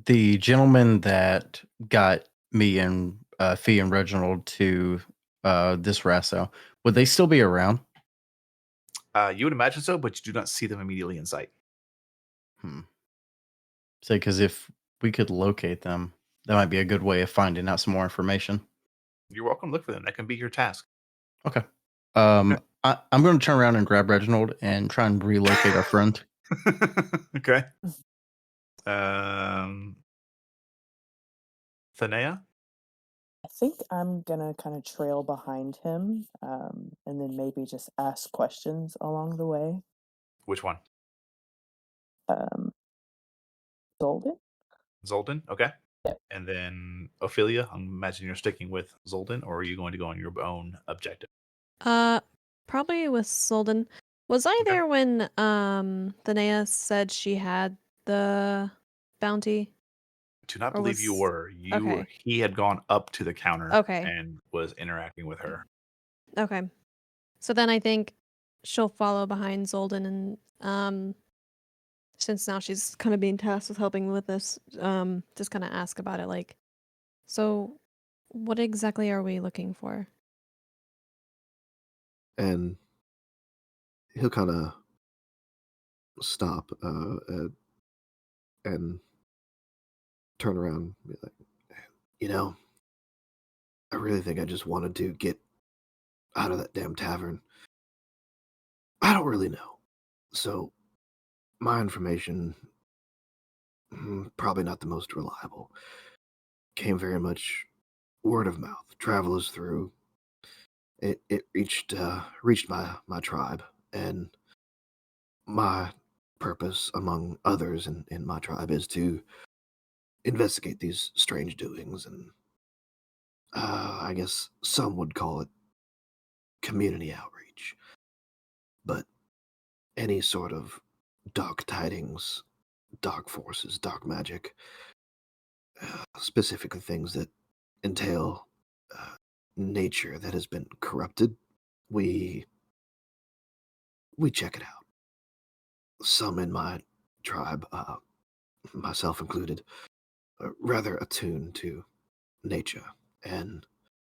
the gentleman that got me and Fee and Reginald to this Rasso, would they still be around? You would imagine so, but you do not see them immediately in sight. Say, because if we could locate them, that might be a good way of finding out some more information. You're welcome to look for them. That can be your task. Okay. Okay. I'm going to turn around and grab Reginald and try and relocate our friend. Okay. Thanea? I think I'm gonna kind of trail behind him, and then maybe just ask questions along the way. Which one? Um, Zoldin? Zoldin? Okay. Yep. And then Ophelia, I'm imagining you're sticking with Zoldin, or are you going to go on your own objective? Probably with Solden. Was I Okay. there when Danae said she had the bounty? Do not Or believe you was were. okay. He had gone up to the counter Okay. and was interacting with her. Okay. So then I think she'll follow behind Zolden and since now she's kind of being tasked with helping with this, just kind of ask about it like, so what exactly are we looking for? And he'll kind of stop and turn around and be like, you know, I really think I just wanted to get out of that damn tavern. I don't really know. So, my information, probably not the most reliable. Came very much word of mouth. Travelers through. It reached my tribe, and my purpose, among others in my tribe, is to investigate these strange doings, and I guess some would call it community outreach. But any sort of dark tidings, dark forces, dark magic, specifically things that entail uh, nature that has been corrupted, we check it out. Some in my tribe, myself included, are rather attuned to nature, and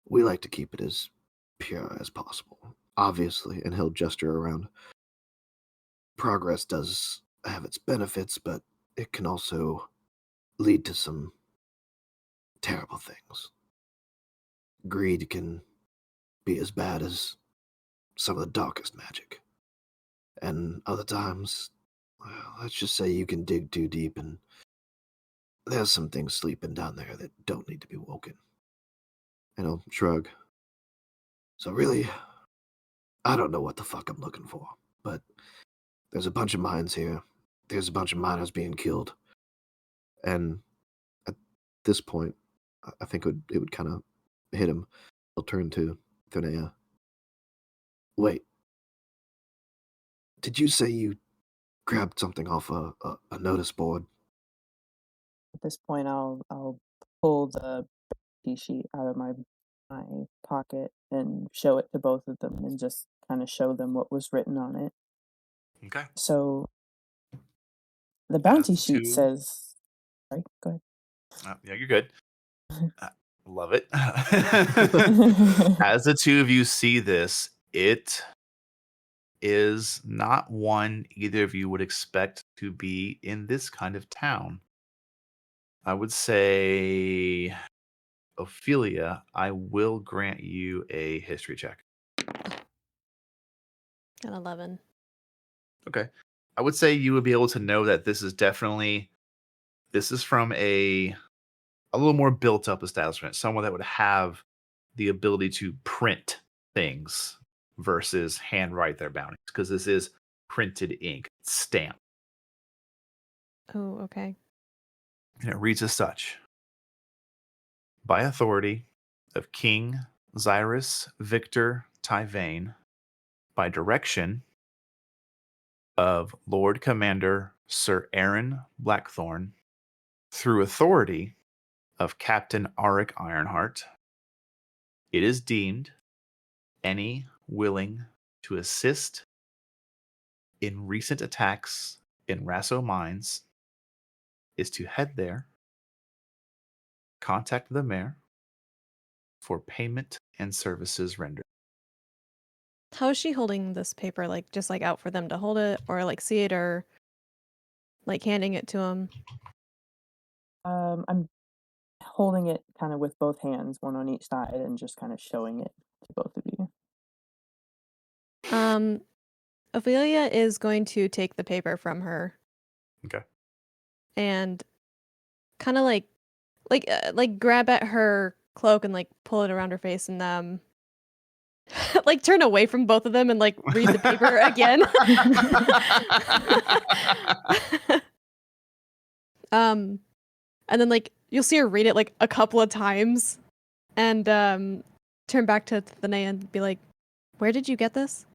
we like to keep it as pure as possible. Obviously, and he'll gesture around. Progress does have its benefits, but it can also lead to some terrible things. Greed can be as bad as some of the darkest magic. And other times, well, let's just say you can dig too deep and there's some things sleeping down there that don't need to be woken. And I'll shrug. So really, I don't know what the fuck I'm looking for, but there's a bunch of mines here. There's a bunch of miners being killed. And at this point, I think it would kind of hit him. He'll turn to Thunea. Wait, did you say you grabbed something off a notice board? At this point, I'll pull the sheet out of my pocket and show it to both of them, and just kind of show them what was written on it. Okay. So the As bounty the sheet two, says, sorry, go yeah, you're good. ahead. Love it. As the two of you see this, it is not one either of you would expect to be in this kind of town. I would say, Ophelia, I will grant you a history check. An 11. Okay. I would say you would be able to know that this is from a little more built up establishment, someone that would have the ability to print things versus handwrite their bounties, because this is printed ink, stamp. Oh, okay. And it reads as such: by authority of King Zyrus Victor Tyvane, by direction of Lord Commander Sir Aaron Blackthorn, through authority of Captain Auric Ironheart, it is deemed any willing to assist in recent attacks in Rasso mines is to head there, contact the mayor for payment and services rendered. How is she holding this paper? Like, just like out for them to hold it or like see it or like handing it to them? I'm holding it kind of with both hands, one on each side, and just kind of showing it to both of you. Ophelia is going to take the paper from her Okay. and kind of like grab at her cloak and like pull it around her face and like turn away from both of them and like read the paper again. And then like you'll see her read it like a couple of times and turn back to Thanae and be like, "Where did you get this?"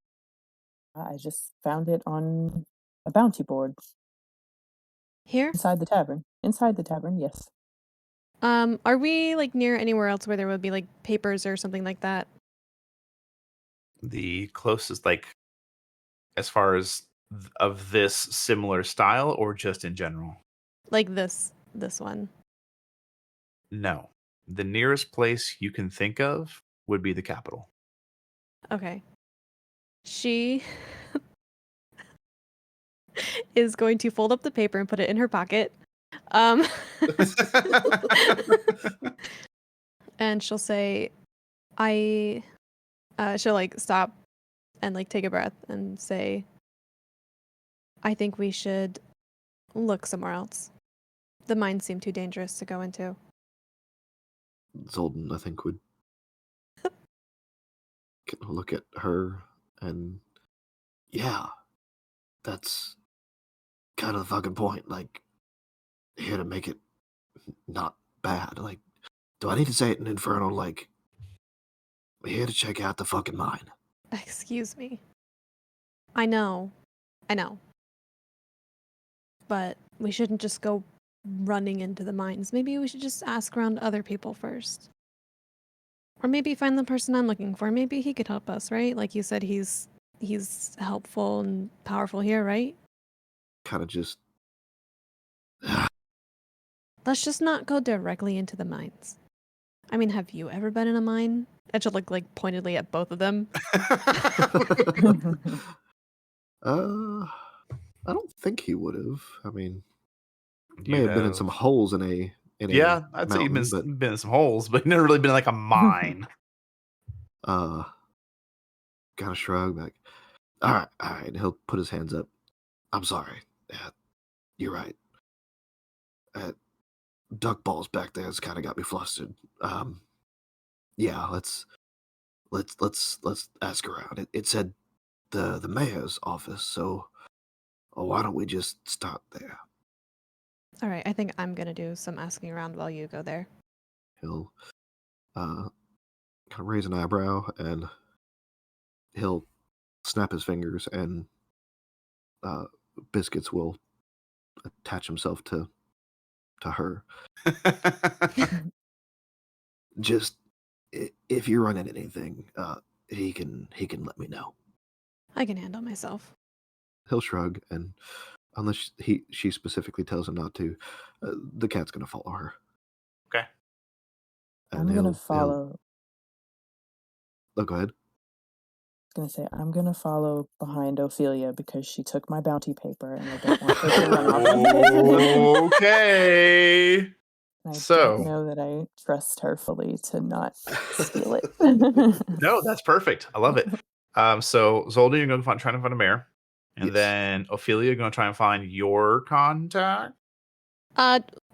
I just found it on a bounty board Here? inside the tavern. Inside the tavern, yes. Are we like near anywhere else where there would be like papers or something like that? The closest, like, as far as of this similar style, or just in general? Like this one. No. The nearest place you can think of would be the capital. Okay. She is going to fold up the paper and put it in her pocket. And she'll say, she'll like stop and like take a breath and say, "I think we should look somewhere else. The mines seem too dangerous to go into." Zoldin, I think, would look at her and, yeah, that's kind of the fucking point. Like, here to make it not bad. Like, do I need to say it in Infernal? Like, we're here to check out the fucking mine. Excuse me. I know. But we shouldn't just go running into the mines. Maybe we should just ask around other people first. Or maybe find the person I'm looking for. Maybe he could help us, right? Like you said, he's helpful and powerful here, right? Kind of just. Let's just not go directly into the mines. I mean, have you ever been in a mine? And she'll look like pointedly at both of them. I don't think he would have. I mean, You may have been in know- some holes in a Yeah, I'd say you've mountain, been in some holes, but never really been in like a mine. but kind of shrug back. All right. And he'll put his hands up. I'm sorry. Yeah, you're right. Duck balls back there has kind of got me flustered. Yeah, let's ask around. It said the mayor's office, so why don't we just start there? All right, I think I'm going to do some asking around while you go there. He'll kind of raise an eyebrow and he'll snap his fingers and Biscuits will attach himself to her. Just if you run into anything, he can let me know. I can handle myself. He'll shrug, and unless she specifically tells him not to, the cat's gonna follow her. Okay. And I'm gonna follow. Oh, go ahead. I was gonna say I'm gonna follow behind Ophelia because she took my bounty paper and I don't want her to run off. Okay. I So- don't know that I trust her fully to not steal it. No, that's perfect. I love it. So Zoldy, you're going to try to find a mayor. And Yes. then Ophelia, you're going to try and find your contact.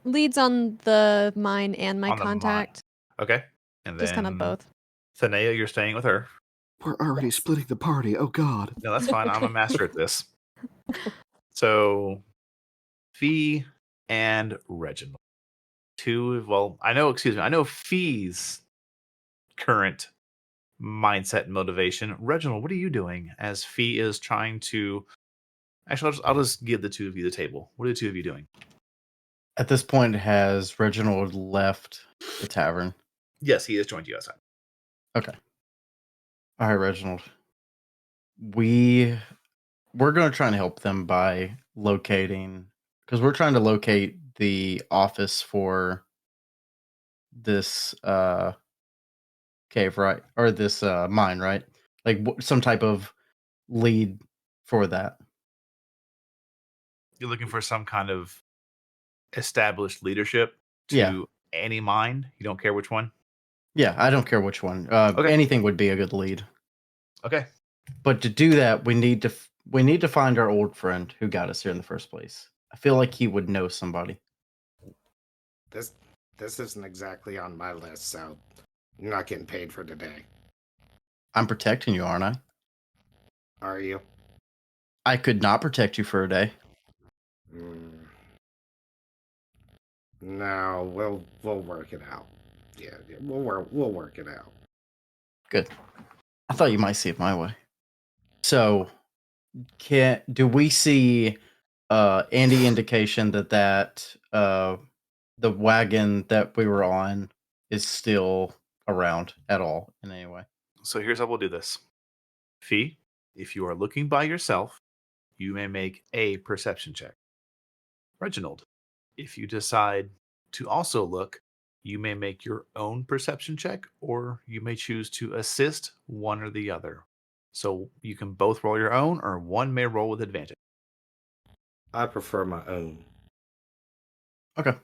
Leads on the mine and my On the mine. contact. Okay. And then Just kind of both. Thanea, you're staying with her. We're already splitting the party. Oh God. No, that's fine. I'm a master at this. So, Fee and Reginald. I know Fee's current mindset and motivation. Reginald, what are you doing as Fee is trying to... Actually, I'll just give the two of you the table. What are the two of you doing? At this point, has Reginald left the tavern? Yes, he has joined you outside. Okay. All right, Reginald. We're going to try and help them by locating, because we're trying to locate the office for this cave, right? Or this mine, right? Like some type of lead for that. You're looking for some kind of established leadership to Yeah. any mine. You don't care which one. Yeah, I don't care which one. Okay. Anything would be a good lead. Okay. But to do that, we need to find our old friend who got us here in the first place. I feel like he would know somebody. This this isn't exactly on my list, so you're not getting paid for today, I'm protecting you, aren't I? are you? I could not protect you for a day. Mm. No, we'll work it out. Yeah, we'll work it out. Good. I thought you might see it my way. So, do we see any indication that the wagon that we were on is still around at all in any way? So here's how we'll do this. Fee, if you are looking by yourself, you may make a perception check. Reginald, if you decide to also look, you may make your own perception check, or you may choose to assist one or the other. So you can both roll your own, or one may roll with advantage. I prefer my own. Okay.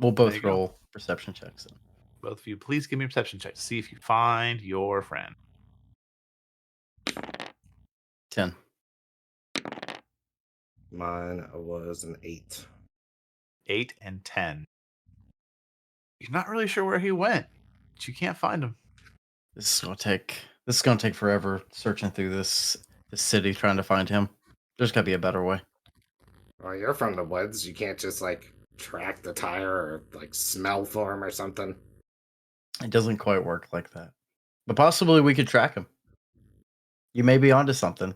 We'll There both you go. roll perception checks then. Both of you, please give me a perception check to see if you find your friend. 10. Mine was an 8. 8 and 10. You're not really sure where he went, but you can't find him. This is gonna take forever searching through this city trying to find him. There's gotta be a better way. Well, you're from the woods. You can't just like track the tire or like smell for him or something. It doesn't quite work like that. But possibly we could track him. You may be onto something.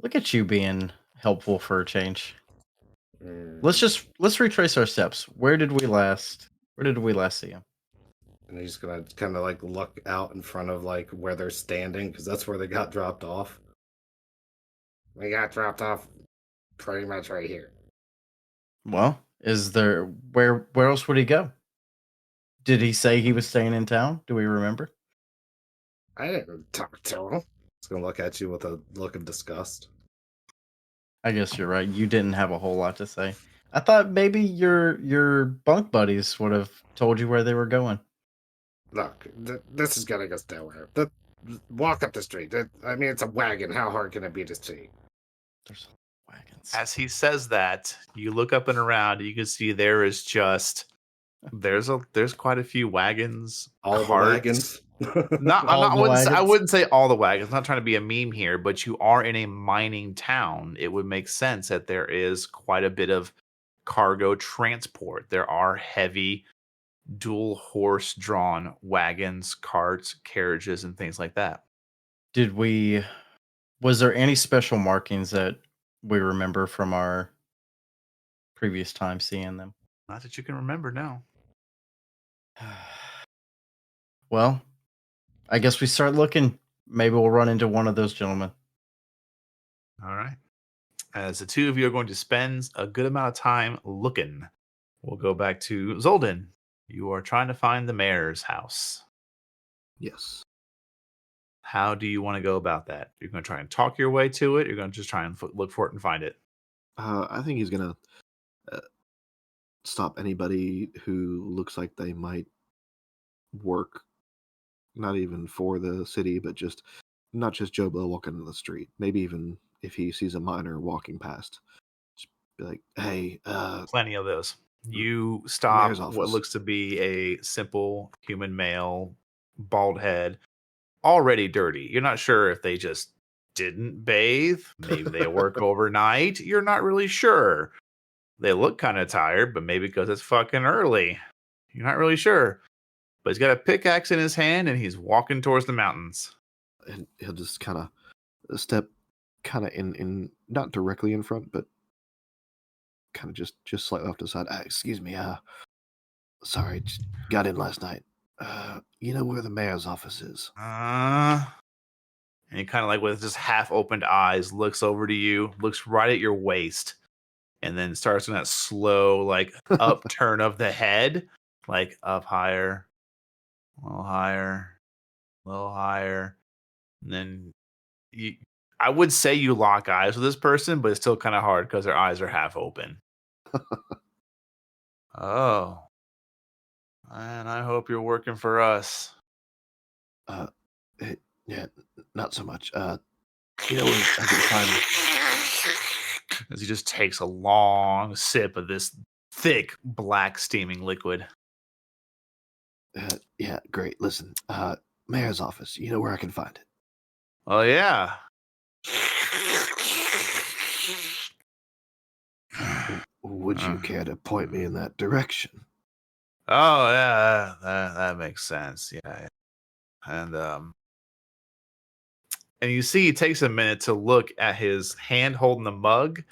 Look at you being helpful for a change. Mm. Let's retrace our steps. Where did we last see him? And he's gonna kind of like look out in front of like where they're standing because that's where they got dropped off. We got dropped off pretty much right here. Well, where else would he go? Did he say he was staying in town? Do we remember? I didn't talk to him. He's gonna look at you with a look of disgust. I guess you're right. You didn't have a whole lot to say. I thought maybe your bunk buddies would have told you where they were going. Look, this is getting us nowhere. Walk up the street. I mean, it's a wagon. How hard can it be to see? There's wagons. As he says that, you look up and around, you can see there is just there's quite a few wagons, All carts. the wagons. I wouldn't say all the wagons. I'm not trying to be a meme here, but you are in a mining town. It would make sense that there is quite a bit of cargo transport. There are heavy dual horse drawn wagons, carts, carriages, and things like that. Was there any special markings that we remember from our previous time seeing them? Not that you can remember now. Well, I guess we start looking. Maybe we'll run into one of those gentlemen. All right. As the two of you are going to spend a good amount of time looking, we'll go back to Zoldin. You are trying to find the mayor's house. Yes. How do you want to go about that? You're going to try and talk your way to it? You're going to just try and look for it and find it? I think he's gonna stop anybody who looks like they might work, not even for the city, but just not just Joe Blow walking in the street. Maybe even if he sees a miner walking past, just be like, "Hey, Plenty of those. You Mayor's stop what office." looks to be a simple human male, bald head, already dirty. You're not sure if they just didn't bathe. Maybe they work overnight. You're not really sure. They look kind of tired, but maybe because it's fucking early. You're not really sure. But he's got a pickaxe in his hand and he's walking towards the mountains. and he'll just kind of step kind of in not directly in front, but kind of just slightly off to the side. Excuse me, sorry, just got in last night. You know where the mayor's office is? And he kind of like with just half opened eyes looks over to you, looks right at your waist, and then starts in that slow like upturn of the head, like up higher, a little higher, a little higher. And then I would say you lock eyes with this person, but it's still kind of hard because their eyes are half open. Oh. And I hope you're working for us. Yeah, not so much. You know where I can find? As he just takes a long sip of this thick, black, steaming liquid. Yeah, great. Listen, mayor's office. You know where I can find it. Oh yeah. Would you care to point me in that direction? Oh yeah, that makes sense. Yeah, and you see, he takes a minute to look at his hand holding the mug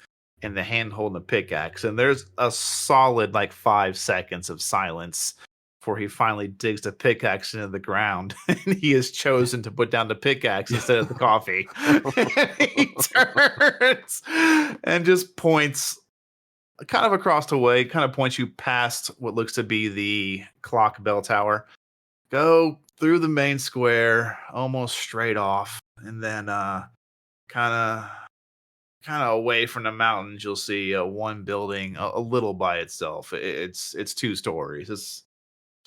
and the hand holding the pickaxe, and there's a solid like 5 seconds of silence before he finally digs the pickaxe into the ground, and he has chosen to put down the pickaxe instead of the coffee. And he turns and just points kind of across the way, kind of points you past what looks to be the clock bell tower. Go through the main square, almost straight off, and then kind of away from the mountains. You'll see one building a little by itself. It's 2 stories. It's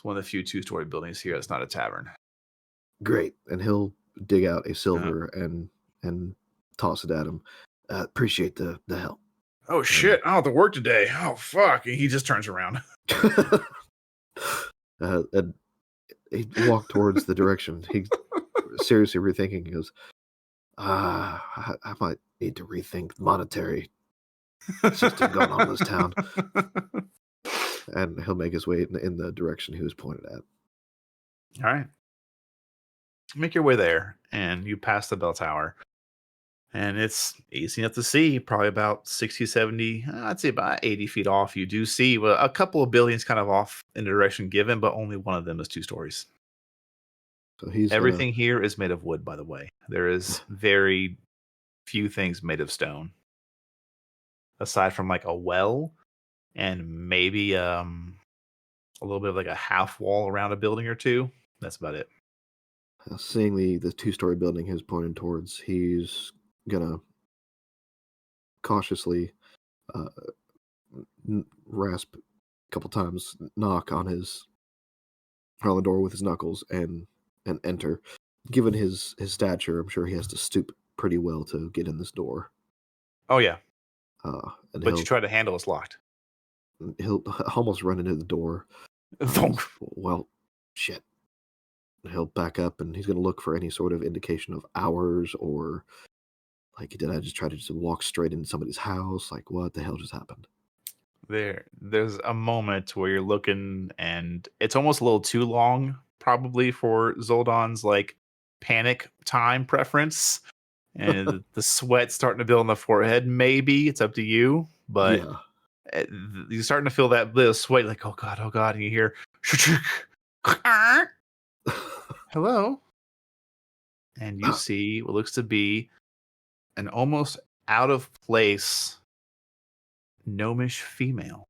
one of the few 2-story buildings here. It's not a tavern. Great, and he'll dig out a Uh, silver and toss it at him. Appreciate the help. oh shit! I don't have to work today. Oh fuck! And he just turns around. And he walked towards the direction. He seriously rethinking. He goes, I might need to rethink the monetary system going on in this town. And he'll make his way in the direction he was pointed at. All right. Make your way there, and you pass the bell tower. And it's easy enough to see, probably about 60, 70, I'd say about 80 feet off. You do see a couple of buildings kind of off in the direction given, but only one of them is 2 stories. So he's Everything here is made of wood, by the way. There is very few things made of stone. Aside from like a well and maybe a little bit of like a half wall around a building or two. That's about it. seeing the 2-story building he was pointing towards. He's gonna cautiously rasp a couple times, knock on the door with his knuckles, and enter. Given his stature, I'm sure he has to stoop pretty well to get in this door. Oh yeah, And but you try to handle it's locked. he'll almost run into the door. Thunk. Well, shit. He'll back up and he's going to look for any sort of indication of hours, or like, did I just try to just walk straight into somebody's house? Like, what the hell just happened? There's a moment where you're looking, and it's almost a little too long, probably for Zoldon's like panic time preference, and the sweat starting to build on the forehead. Maybe it's up to you, but Yeah. you're starting to feel that bit of sweat, like oh god, and you hear hello, and you see what looks to be an almost out of place gnomish female.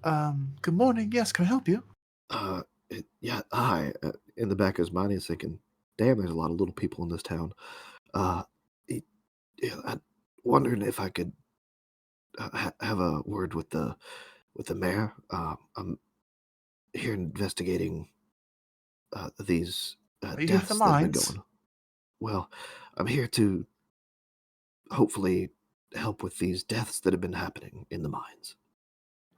Good morning. Yes, can I help you? Yeah, hi. In the back of his mind, he's thinking, damn, there's a lot of little people in this town. I'm wondering if I could have a word with the mayor. I'm here investigating these Are you here deaths with the that have been mines? going. Well, I'm here to hopefully help with these deaths that have been happening in the mines.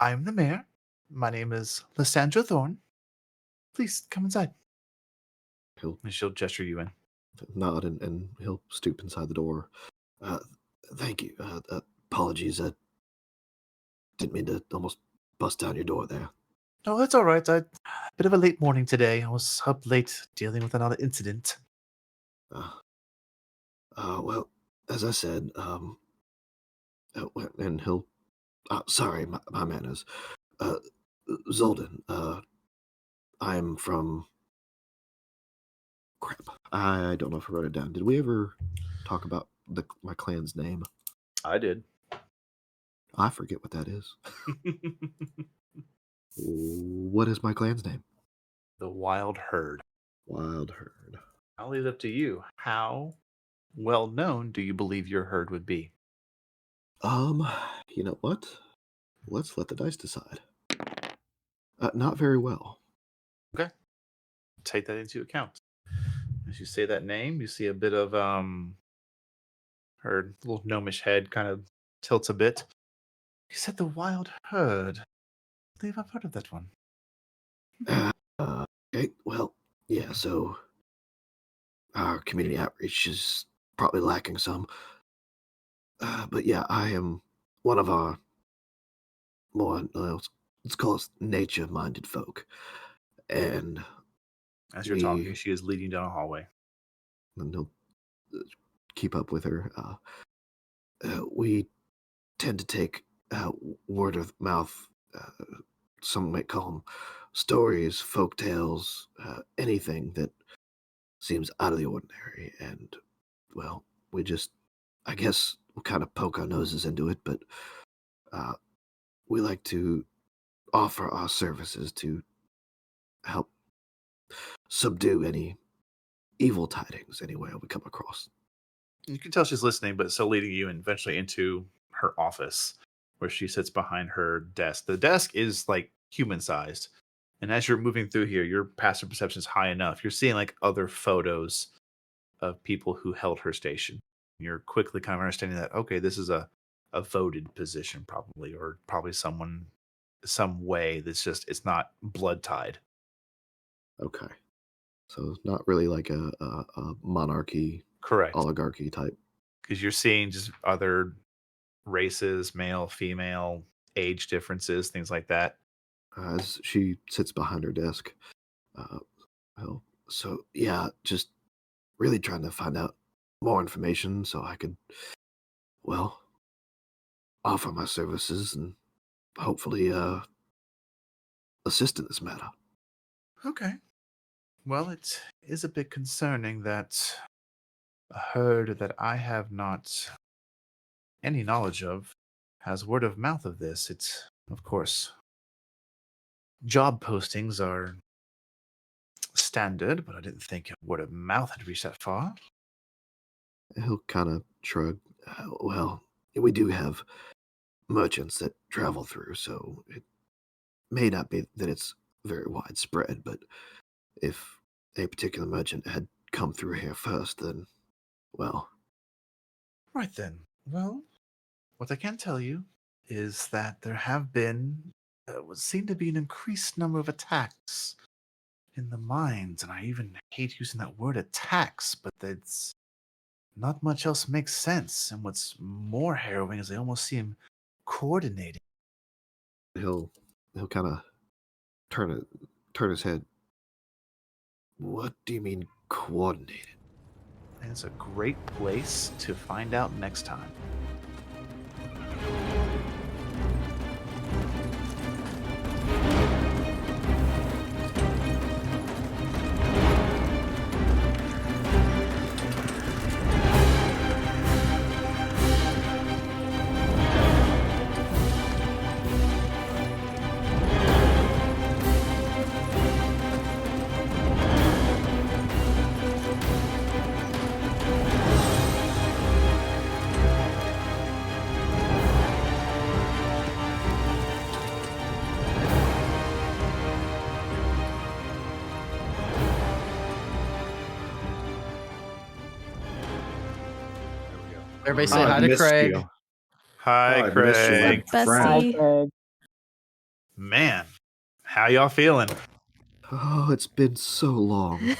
I'm the mayor. My name is Lysandra Thorne. Please come inside. He'll And she'll gesture you in. nod and he'll stoop inside the door. Thank you. Apologies. I didn't mean to almost bust down your door there. Oh, that's all right. A bit of a late morning today. I was up late dealing with another incident. Well, as I said, and he'll. Sorry, my manners. Zoldin. I'm from. Crap. I don't know if I wrote it down. Did we ever talk about my clan's name? I did. I forget what that is. What is my clan's name? The Wild Herd. Wild Herd. I'll leave it up to you. How well known do you believe your herd would be? You know what? Let's let the dice decide. Not very well. Okay. Take that into account. As you say that name, you see a bit of her little gnomish head kind of tilts a bit. You said the Wild Herd. I believe I've heard of that one. Okay, well, yeah, so our community outreach is probably lacking some. But yeah, I am one of our more, let's call us nature minded folk. And As you're talking, we, she is leading down a hallway. and he'll keep up with her. We tend to take word of mouth, some might call them stories, folk tales, anything that seems out of the ordinary. And, well, we just, I guess, we'll kind of poke our noses into it, but uh, we like to offer our services to help subdue any evil tidings anywhere we come across. You can tell she's listening, but still leading you eventually into her office where she sits behind her desk. The desk is like human sized. And as you're moving through here, your passive perception is high enough. You're seeing like other photos of people who held her station. You're quickly kind of understanding that, okay, this is a voted position probably, or probably someone, some way that's just, it's not blood tied. Okay. So it's not really like a monarchy, Correct. oligarchy type. Because you're seeing just other races, male, female, age differences, things like that. As she sits behind her desk. Uh, well, so yeah, just really trying to find out more information so I could, well, offer my services and hopefully assist in this matter. Okay. Well, it is a bit concerning that a herd that I have not any knowledge of has word of mouth of this. It's, of course, job postings are standard, but I didn't think word of mouth had reached that far. He'll kind of shrug. Well, we do have merchants that travel through, so it may not be that it's very widespread, but if a particular merchant had come through here first, then, well, Right then. Well, what I can tell you is that there have been, what seem to be an increased number of attacks in the mines, and I even hate using that word attacks, but it's not much else makes sense. And what's more harrowing is they almost seem coordinated. he'll kind of turn his head. What do you mean coordinated? And it's a great place to find out next time. Everybody say Oh, I hi to missed Craig. you. Hi, I missed you, my Craig. Hi, Bessie. Craig. Man, how y'all feeling? Oh, it's been so long.